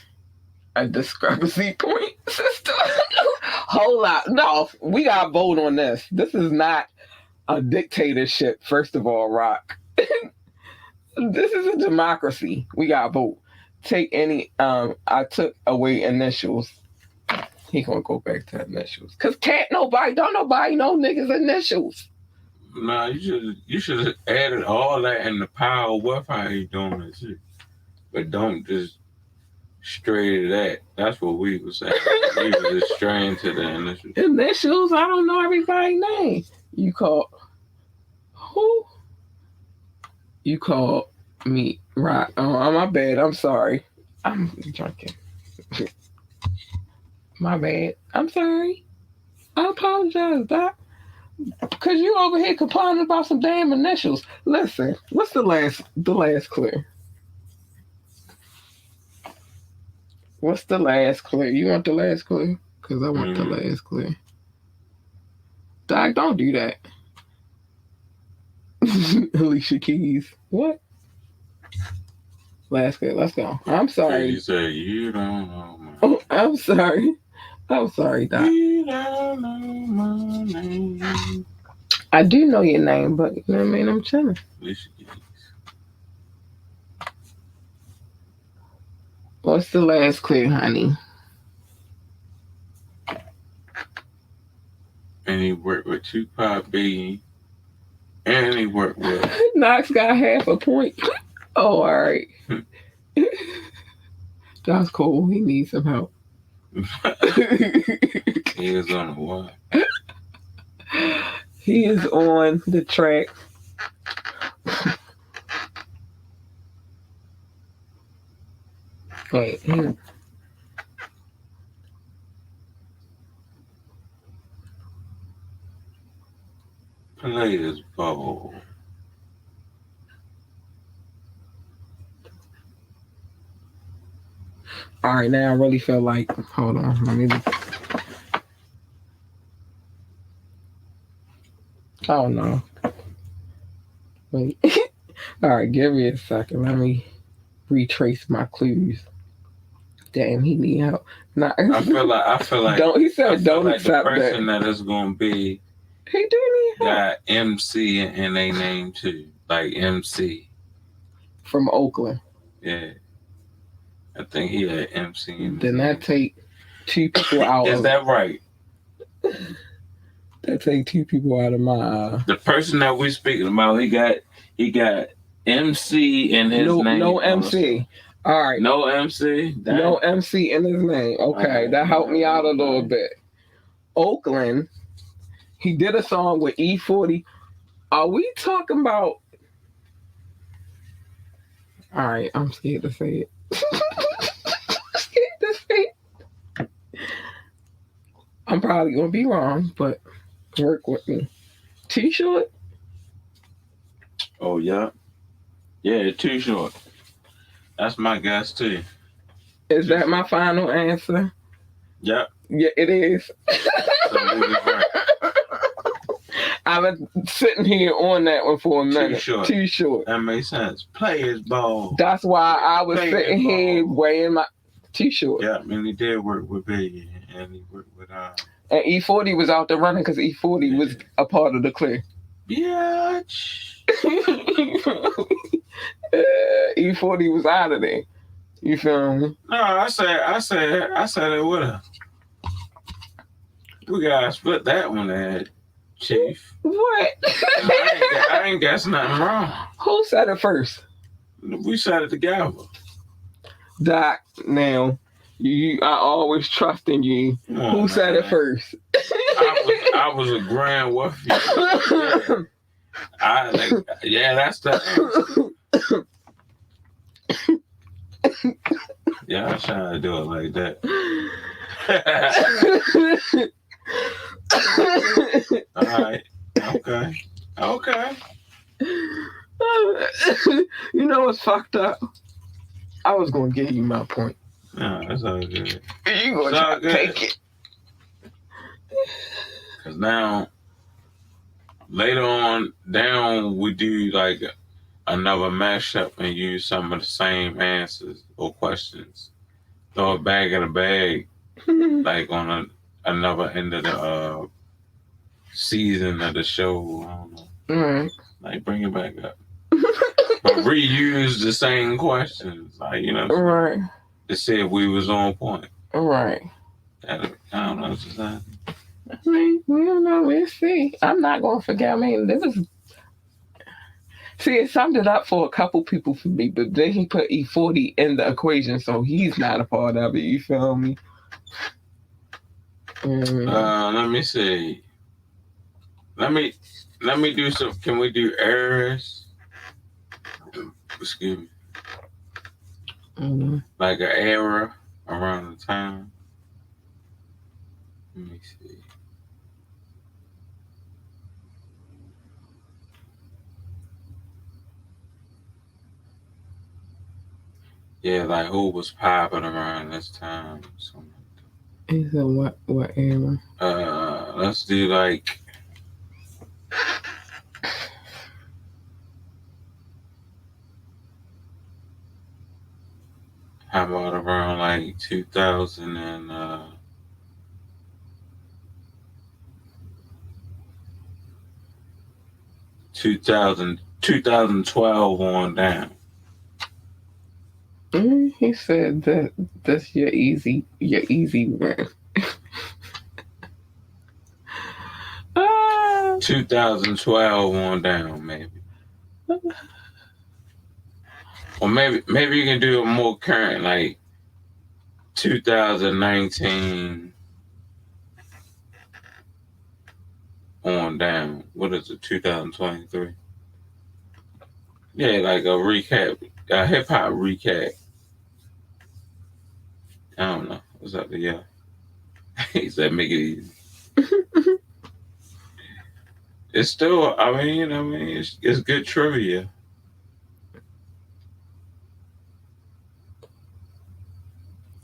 a discrepancy point system. Hold up. No, we got to vote on this. This is not a dictatorship, first of all, Rock. This is a democracy. We got to vote. Take any, I took away initials. He going to go back to initials. Because don't nobody know niggas' initials. Nah, you should have added all that in the pile with how you doing it shit. But don't just stray to that. That's what we was saying. We was just straying to the initials. Initials? I don't know everybody's name. You call who? You call me Rock. Oh, my bad. I'm sorry. I'm drinking. My bad. I'm sorry. I apologize, Doc. Because you over here complaining about some damn initials. Listen, what's the last clue? What's the last clue? You want the last clue? because I want the last clear. Doc, don't do that. Alicia Keys. What? Last clear. Let's go. I'm sorry. You say you don't know my. Oh, I'm sorry. I'm sorry, Doc. You don't know my name. I do know your name, but you know what I mean? I'm chilling. Alicia Keys. What's the last clear, honey? And he worked with Tupac, Biggie, and he worked with. Knox got half a point. Oh, all right. That's cool. He needs some help. He was on the what? He is on the track. Wait. Play this ball. All right, now I really feel like. Hold on. Let me. Oh no. Wait. All right, give me a second. Let me retrace my clues. Damn, he need help. Nah. I feel like. Don't. He said don't like accept the person that. that is gonna be. He do need help. Got MC in their name too, like MC From Oakland. Yeah, I think he had MC. In Then that take two people out. Is that right? That take two people out of my. The person that we speaking about, he got MC in his name. No MC. All right. No MC. No MC in his name. Okay, that helped me out a little bit. Oakland. He did a song with E40. Are we talking about? All right, I'm scared to say it. Scared to say it. I'm probably gonna be wrong, but work with me. T-Short. Oh yeah, Too Short. That's my guess too. Is that my final answer? Yep. Yeah, it is. So we was right. I've been sitting here on that one for a minute. Too short. That makes sense. Players ball. That's why I was sitting here weighing my T-short. Yeah, and he did work with Biggie, and he worked with And E40 was out there running because E40 was a part of the clear. Bitch. E40 was out of there. You feel me? No, I said it with her. We gotta split that one there, Chief. What? I ain't guess nothing wrong. Who said it first? We said it together. Doc, now, I always trust in you. Who said it first? I was agreeing with you. That's the answer. Yeah, I was trying to do it like that. All right. Okay. You know what's fucked up? I was gonna give you my point. No, that's all good. You gonna try to take it? Cause now, later on down, we do like another mashup and use some of the same answers or questions. Throw it back in a bag, like on another end of the season of the show. I don't know. Right. Like bring it back up. But reuse the same questions, like right, to see if we was on point. Right. I don't know what's that. I mean, we don't know. We'll see. I'm not gonna forget. I mean, it summed it up for a couple people for me, but then he put E40 in the equation, so he's not a part of it. You feel me? Let me see. Let me do some. Can we do errors? Excuse me. Mm-hmm. Like an error around the time. Let me see. Yeah, like who was popping around this time? He said what era? Let's do like how about around like 2000 and 2012 on down. He said that that's your easy win. 2012 on down, maybe. Or maybe you can do a more current, like 2019 on down. What is it? 2023. Yeah, like a recap, a hip hop recap. I don't know. What's up to y'all? He said, make it easy. It's still, it's good trivia.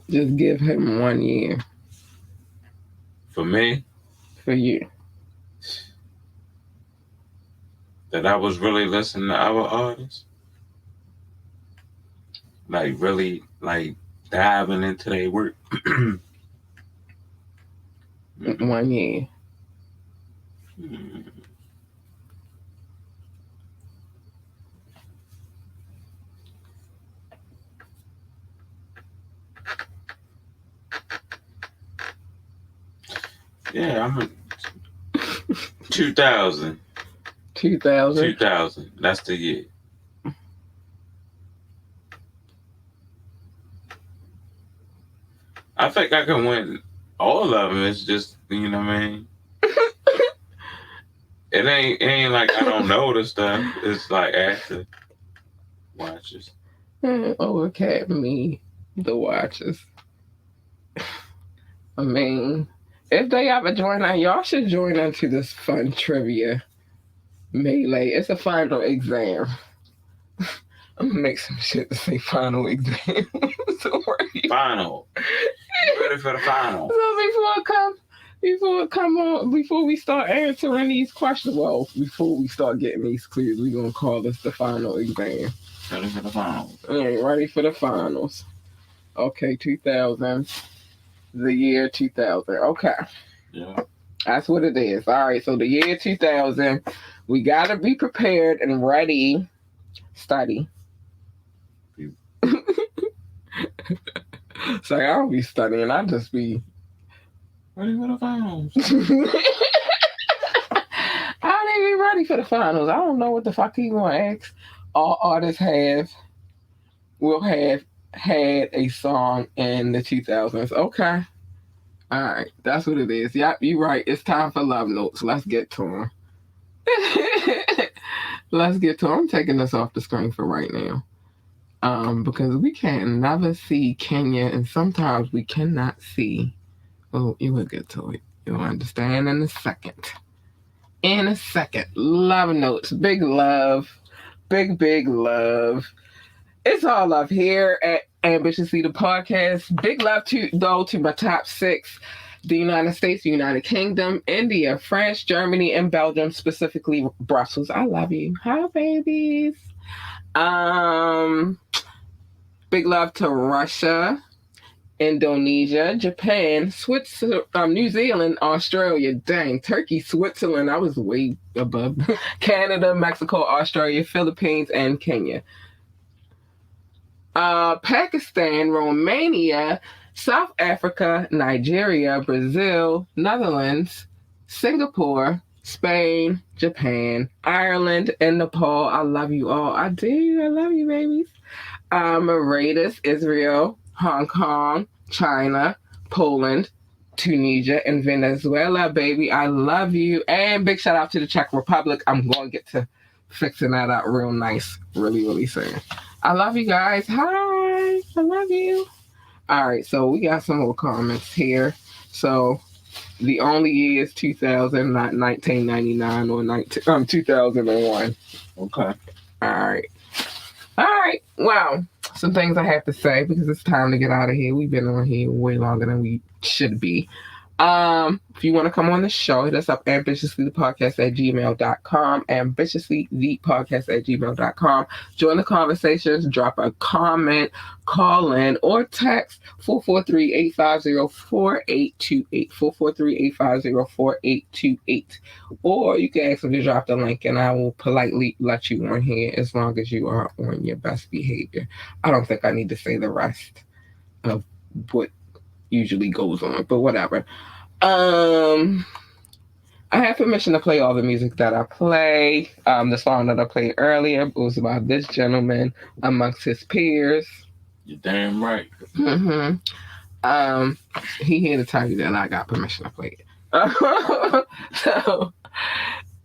Just give him 1 year. For me? For you. That I was really listening to our artists. Like, really, like, diving into their work. 1 year. Yeah, I'm a 2000. 2000? 2000. That's the year. I think I can win all of them. It's just, you know what I mean? It ain't like I don't know the stuff. It's like after watches. Oh, Academy, the watches. I mean, if they ever join on, y'all should join into this fun trivia melee. It's a final exam. I'm gonna make some shit to say final exam. So final. You ready for the final? So before we start answering these questions, well, before we start getting these clues, we're gonna call this the final exam. Ready for the finals. Ready for the finals. Okay, 2000. The year 2000. Okay. Yeah. That's what it is. All right, so the year 2000, we got to be prepared and ready. Study. So I don't be studying. I just be ready for the finals. I don't even be ready for the finals. I don't know what the fuck you going to ask. All artists will have had a song in the 2000s. Okay. All right. That's what it is. Yep, you're right. It's time for love notes. Let's get to them. Let's get to them. I'm taking this off the screen for right now. Because we can never see Kenya, and sometimes we cannot see. Oh, you will get to it. You'll understand in a second. In a second. Love notes. Big love. Big love. It's all love here at Ambitiously the podcast. Big love to my top 6. The United States, the United Kingdom, India, France, Germany, and Belgium, specifically Brussels. I love you. Hi, babies. Big love to Russia, Indonesia, Japan, Switzerland, New Zealand, Australia, dang, Turkey, Switzerland, I was way above, Canada, Mexico, Australia, Philippines, and Kenya. Pakistan, Romania, South Africa, Nigeria, Brazil, Netherlands, Singapore, Spain, Japan, Ireland, and Nepal. I love you all. I do. I love you, babies. Mauritius, Israel, Hong Kong, China, Poland, Tunisia, and Venezuela, baby. I love you. And big shout out to the Czech Republic. I'm going to get to fixing that out real nice, really soon. I love you guys. Hi. I love you. All right, so we got some more comments here. So the only year is 2000, not 1999 or 2001. Okay. All right. Wow. some things I have to say because it's time to get out of here. We've been on here way longer than we should be. If you want to come on the show, hit us up ambitiouslythepodcast@gmail.com, ambitiouslythepodcast@gmail.com. Join the conversations, drop a comment, call in, or text 443-850-4828, 443-850-4828. Or you can ask them to drop the link and I will politely let you on here as long as you are on your best behavior. I don't think I need to say the rest of what usually goes on, but whatever. I have permission to play all the music that I play. The song that I played earlier was about this gentleman amongst his peers. You're damn right. Mm-hmm. He here to tell you that I got permission to play it. So,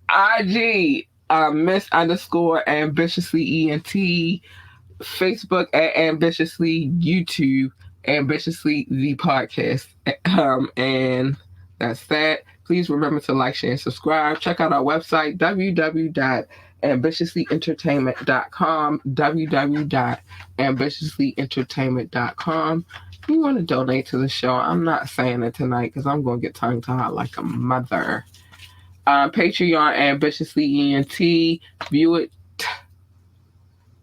IG, Miss_ambitiously ENT, Facebook @ambitiously, YouTube ambitiously the podcast, and that's that. Please remember to like, share, and subscribe. Check out our website www.ambitiouslyentertainment.com, www.ambitiouslyentertainment.com. If you want to donate to the show, I'm not saying it tonight because I'm going to get tongue tied like a mother. Patreon ambitiously ENT,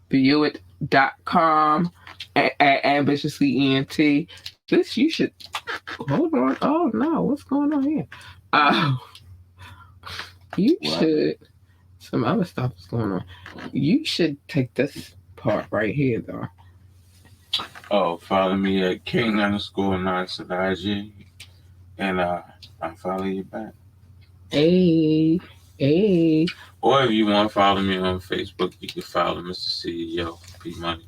viewit.com at ambitiously ENT. This you should hold on. Oh no, what's going on here? You should. Some other stuff is going on. You should take this part right here though. Oh, follow me at King _Knoxx at IG, and I'll follow you back. Hey. Or if you want to follow me on Facebook, you can follow Mr. CEO P Money.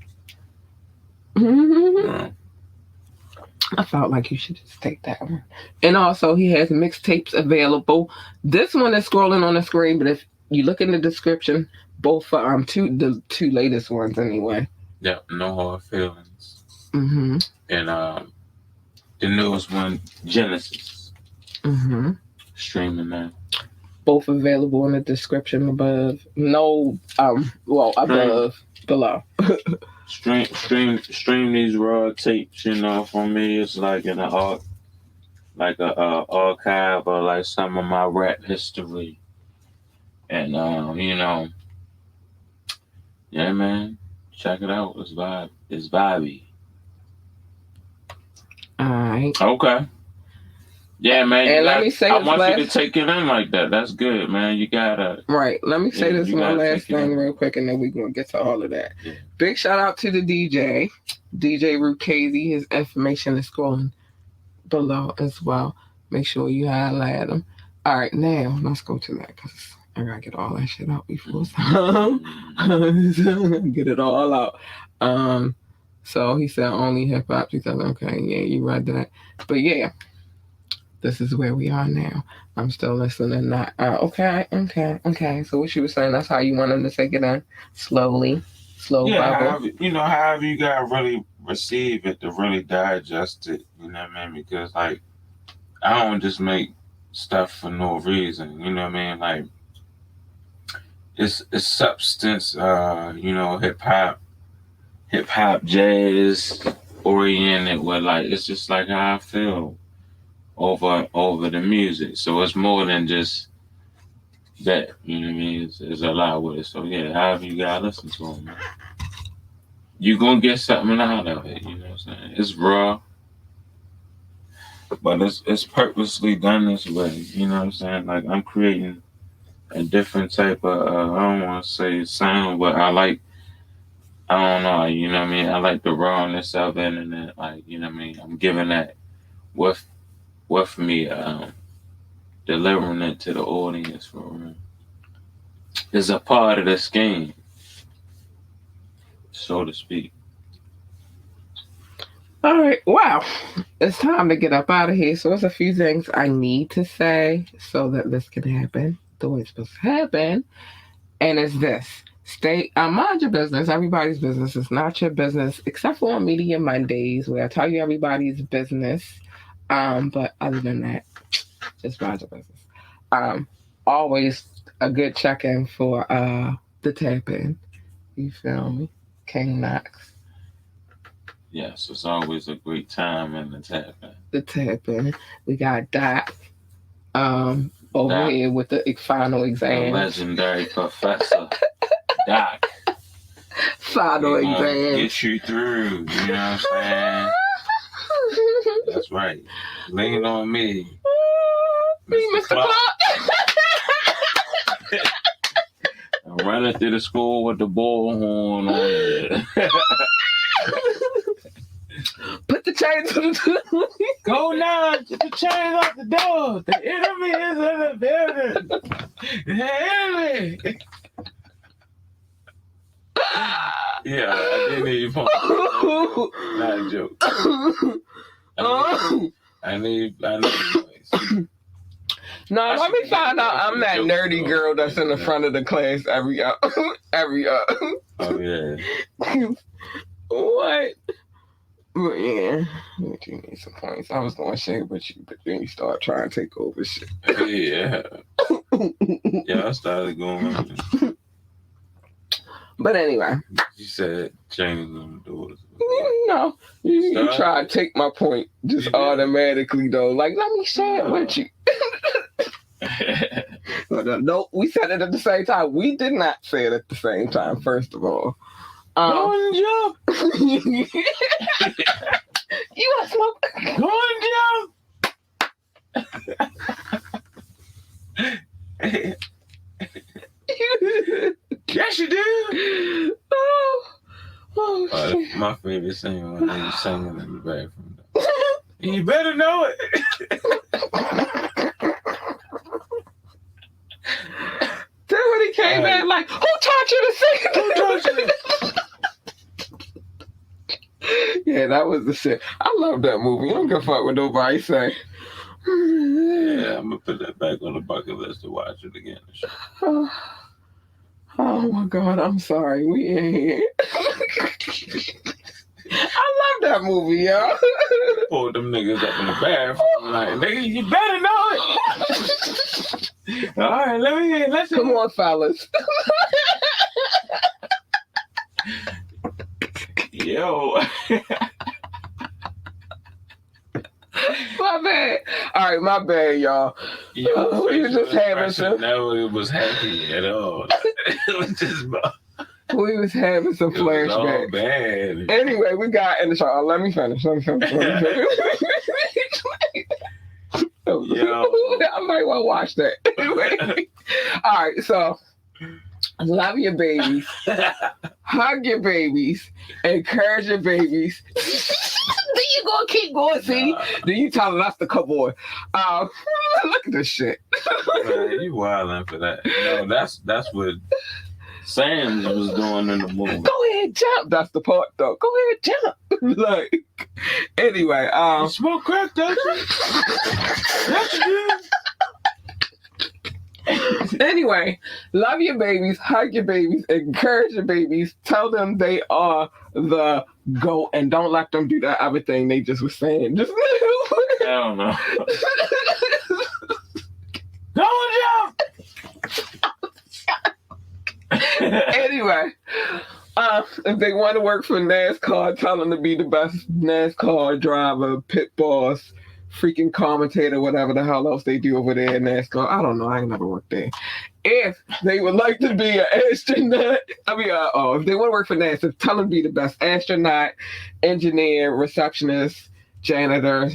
I felt like you should just take that one. And also, he has mixtapes available. This one is scrolling on the screen, but if you look in the description, both for the two latest ones anyway. Yeah, No Hard Feelings. Mm-hmm. And the newest one, Genesis. Mm-hmm. Streaming now. Both available in the description above. No, above, below. Stream these raw tapes, for me it's like an archive of like some of my rap history. And yeah man, check it out. It's vibey. Alright. Okay. Yeah, man. And let me say I want you to take it in like that. That's good, man. You gotta. Right. Let me say this one last thing real quick, and then we're gonna get to all of that. Yeah. Big shout out to the DJ Rukazy. His information is scrolling below as well. Make sure you highlight him. All right, now let's go to that because I gotta get all that shit out before get it all out. So he said only hip hop 2000. Okay, yeah, you read that. But yeah. This is where we are now. I'm still listening. Not okay. So what you were saying? That's how you want them to take it in slowly, slow. Yeah, however you gotta really receive it to really digest it. You know what I mean? Because like, I don't just make stuff for no reason. You know what I mean? Like, it's substance. Hip hop, jazz oriented. Where like it's just like how I feel over the music. So it's more than just that, you know what I mean? There's a lot with it. So yeah, however you gotta listen to them, man. You gonna get something out of it, you know what I'm saying? It's raw, but it's purposely done this way, you know what I'm saying? Like I'm creating a different type of I don't want to say sound, but I don't know, you know what I mean? I like the rawness of it, and then like, you know what I mean? I'm giving that with me delivering it to the audience for real. It's a part of this game, so to speak. All right, wow. It's time to get up out of here. So there's a few things I need to say so that this can happen the way it's supposed to happen. And it's this. Mind your business. Everybody's business is not your business, except for on Media Mondays where I tell you everybody's business. But other than that, just mind your business. Always a good check-in for the tap-in. You feel me? King Knoxx. Yes, it's always a great time in the tap in. The tap in. We got Doc over Doc, here with the final the exam. legendary Professor Doc. Final He gonna exam. get you through. You know what I'm saying? That's right. Lean on me. Mr. Clark. I'm running through the school with the bullhorn on it. Put the chain to the Go now, get the chains off the door. The enemy is in the building. The enemy. Yeah, I didn't even point. Not a joke. I need voice. No, I let should me be find out I'm that joke, nerdy though. girl that's in the front of the class every Oh yeah. What? Well, yeah, you need some points. I was going to share with you, but then you start trying to take over shit. Yeah. Yeah, I started going. But anyway. You said changing them doors. No, you try to take my point just automatically, though. Like, let me share it with you. No, we said it at the same time. We did not say it at the same time, first of all. Go and jump. You want smoke? Go and jump. Yes, you do. Shit. My favorite singer when they singing in the bathroom. You better know it. Then when he came back, like, who taught you to sing? Who taught you? Yeah, that was the shit. I love that movie. I don't give a fuck what nobody say. Yeah, I'm gonna put that back on the bucket list to watch it again. Oh my God, I'm sorry. We in here. I love that movie, yo. Pulled them niggas up in the bathroom. Like, nigga, you better know it. All right, let's come on, fellas. Yo. My bad. All right, my bad, y'all. Yo, we were just having some. No, it was happy at all. It was just. We was having some flashbacks. All bad. Anyway, we got in the show. Let me finish. Yo. I might want to watch that. Anyway. All right, so love your babies, hug your babies, encourage your babies. Then you gonna keep going, see? Then you telling us to come on. Look at this shit. Man, you wildin' for that. No, that's what Sam was doing in the movie. Go ahead, jump. That's the part, though. Go ahead, jump. Like, anyway, you smoke crack, don't you? That's good. Anyway, love your babies, hug your babies, encourage your babies, tell them they are the GOAT, and don't let them do that other thing they just was saying. Just I don't know. Don't jump. Anyway, if they want to work for NASCAR, tell them to be the best NASCAR driver, pit boss, freaking commentator, whatever the hell else they do over there in NASCAR. I don't know. I ain't never worked there. If they would like to be an astronaut, if they want to work for NASA, tell them to be the best astronaut, engineer, receptionist, janitor,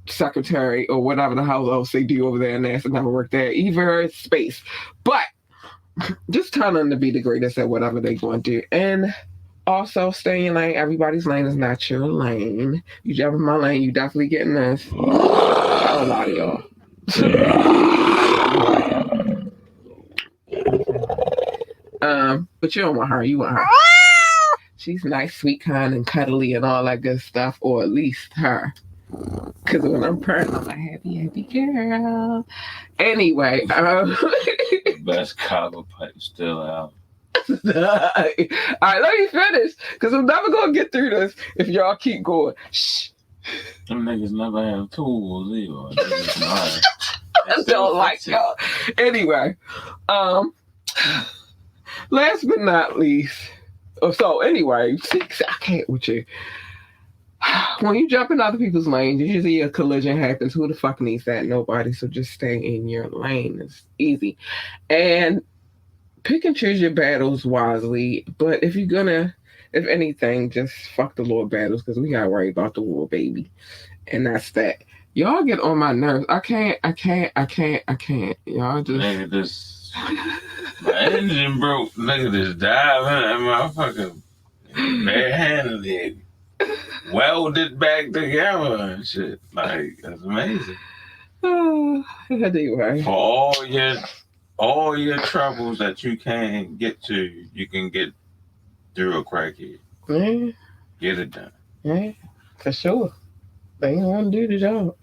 secretary, or whatever the hell else they do over there in NASA. Never worked there, either space. But just tell them to be the greatest at whatever they're going to do. And also, stay in your lane. Everybody's lane is not your lane. You jump in my lane, you definitely getting this. A lot of y'all. But you don't want her. You want her. She's nice, sweet, kind, and cuddly, and all that good stuff. Or at least her. Because when I'm pregnant, I'm a happy, happy girl. Anyway. The best copper pipe still out. All right, let me finish. Because I'm never going to get through this if y'all keep going. Shh. Them niggas never have tools either. I don't like y'all. Anyway. Last but not least. So anyway, I can't with you. When you jump in other people's lanes, you see a collision happens. Who the fuck needs that? Nobody. So just stay in your lane. It's easy. And pick and choose your battles wisely. But if anything, just fuck the Lord battles because we gotta worry about the war, baby. And that's that. Y'all get on my nerves. I can't. Y'all just. Nigga, this my engine broke. Nigga, just dive in that motherfucker barehandedly, welded back together and shit. Like, that's amazing. Anyway. For all your troubles that you can't get to, you can get through a crackhead. Yeah. Get it done. Yeah, for sure. They don't want to do the job.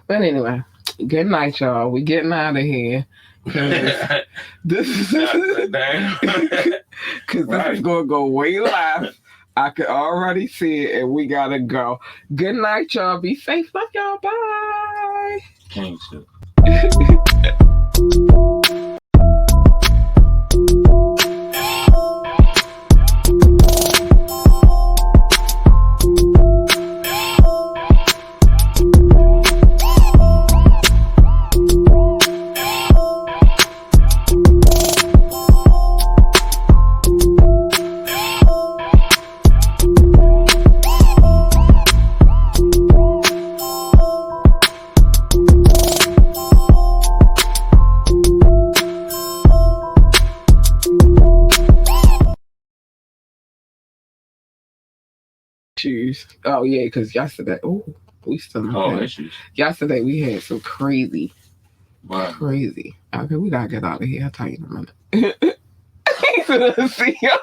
But anyway, good night, y'all. We getting out of here. This is because this is going to go way live. I can already see it, and we got to go. Good night, y'all. Be safe. Love y'all. Bye. King shit. Issues. Oh yeah, because yesterday, we still issues. Yesterday we had some crazy. Wow. Okay, we gotta get out of here. I'll tell you in a minute. See ya.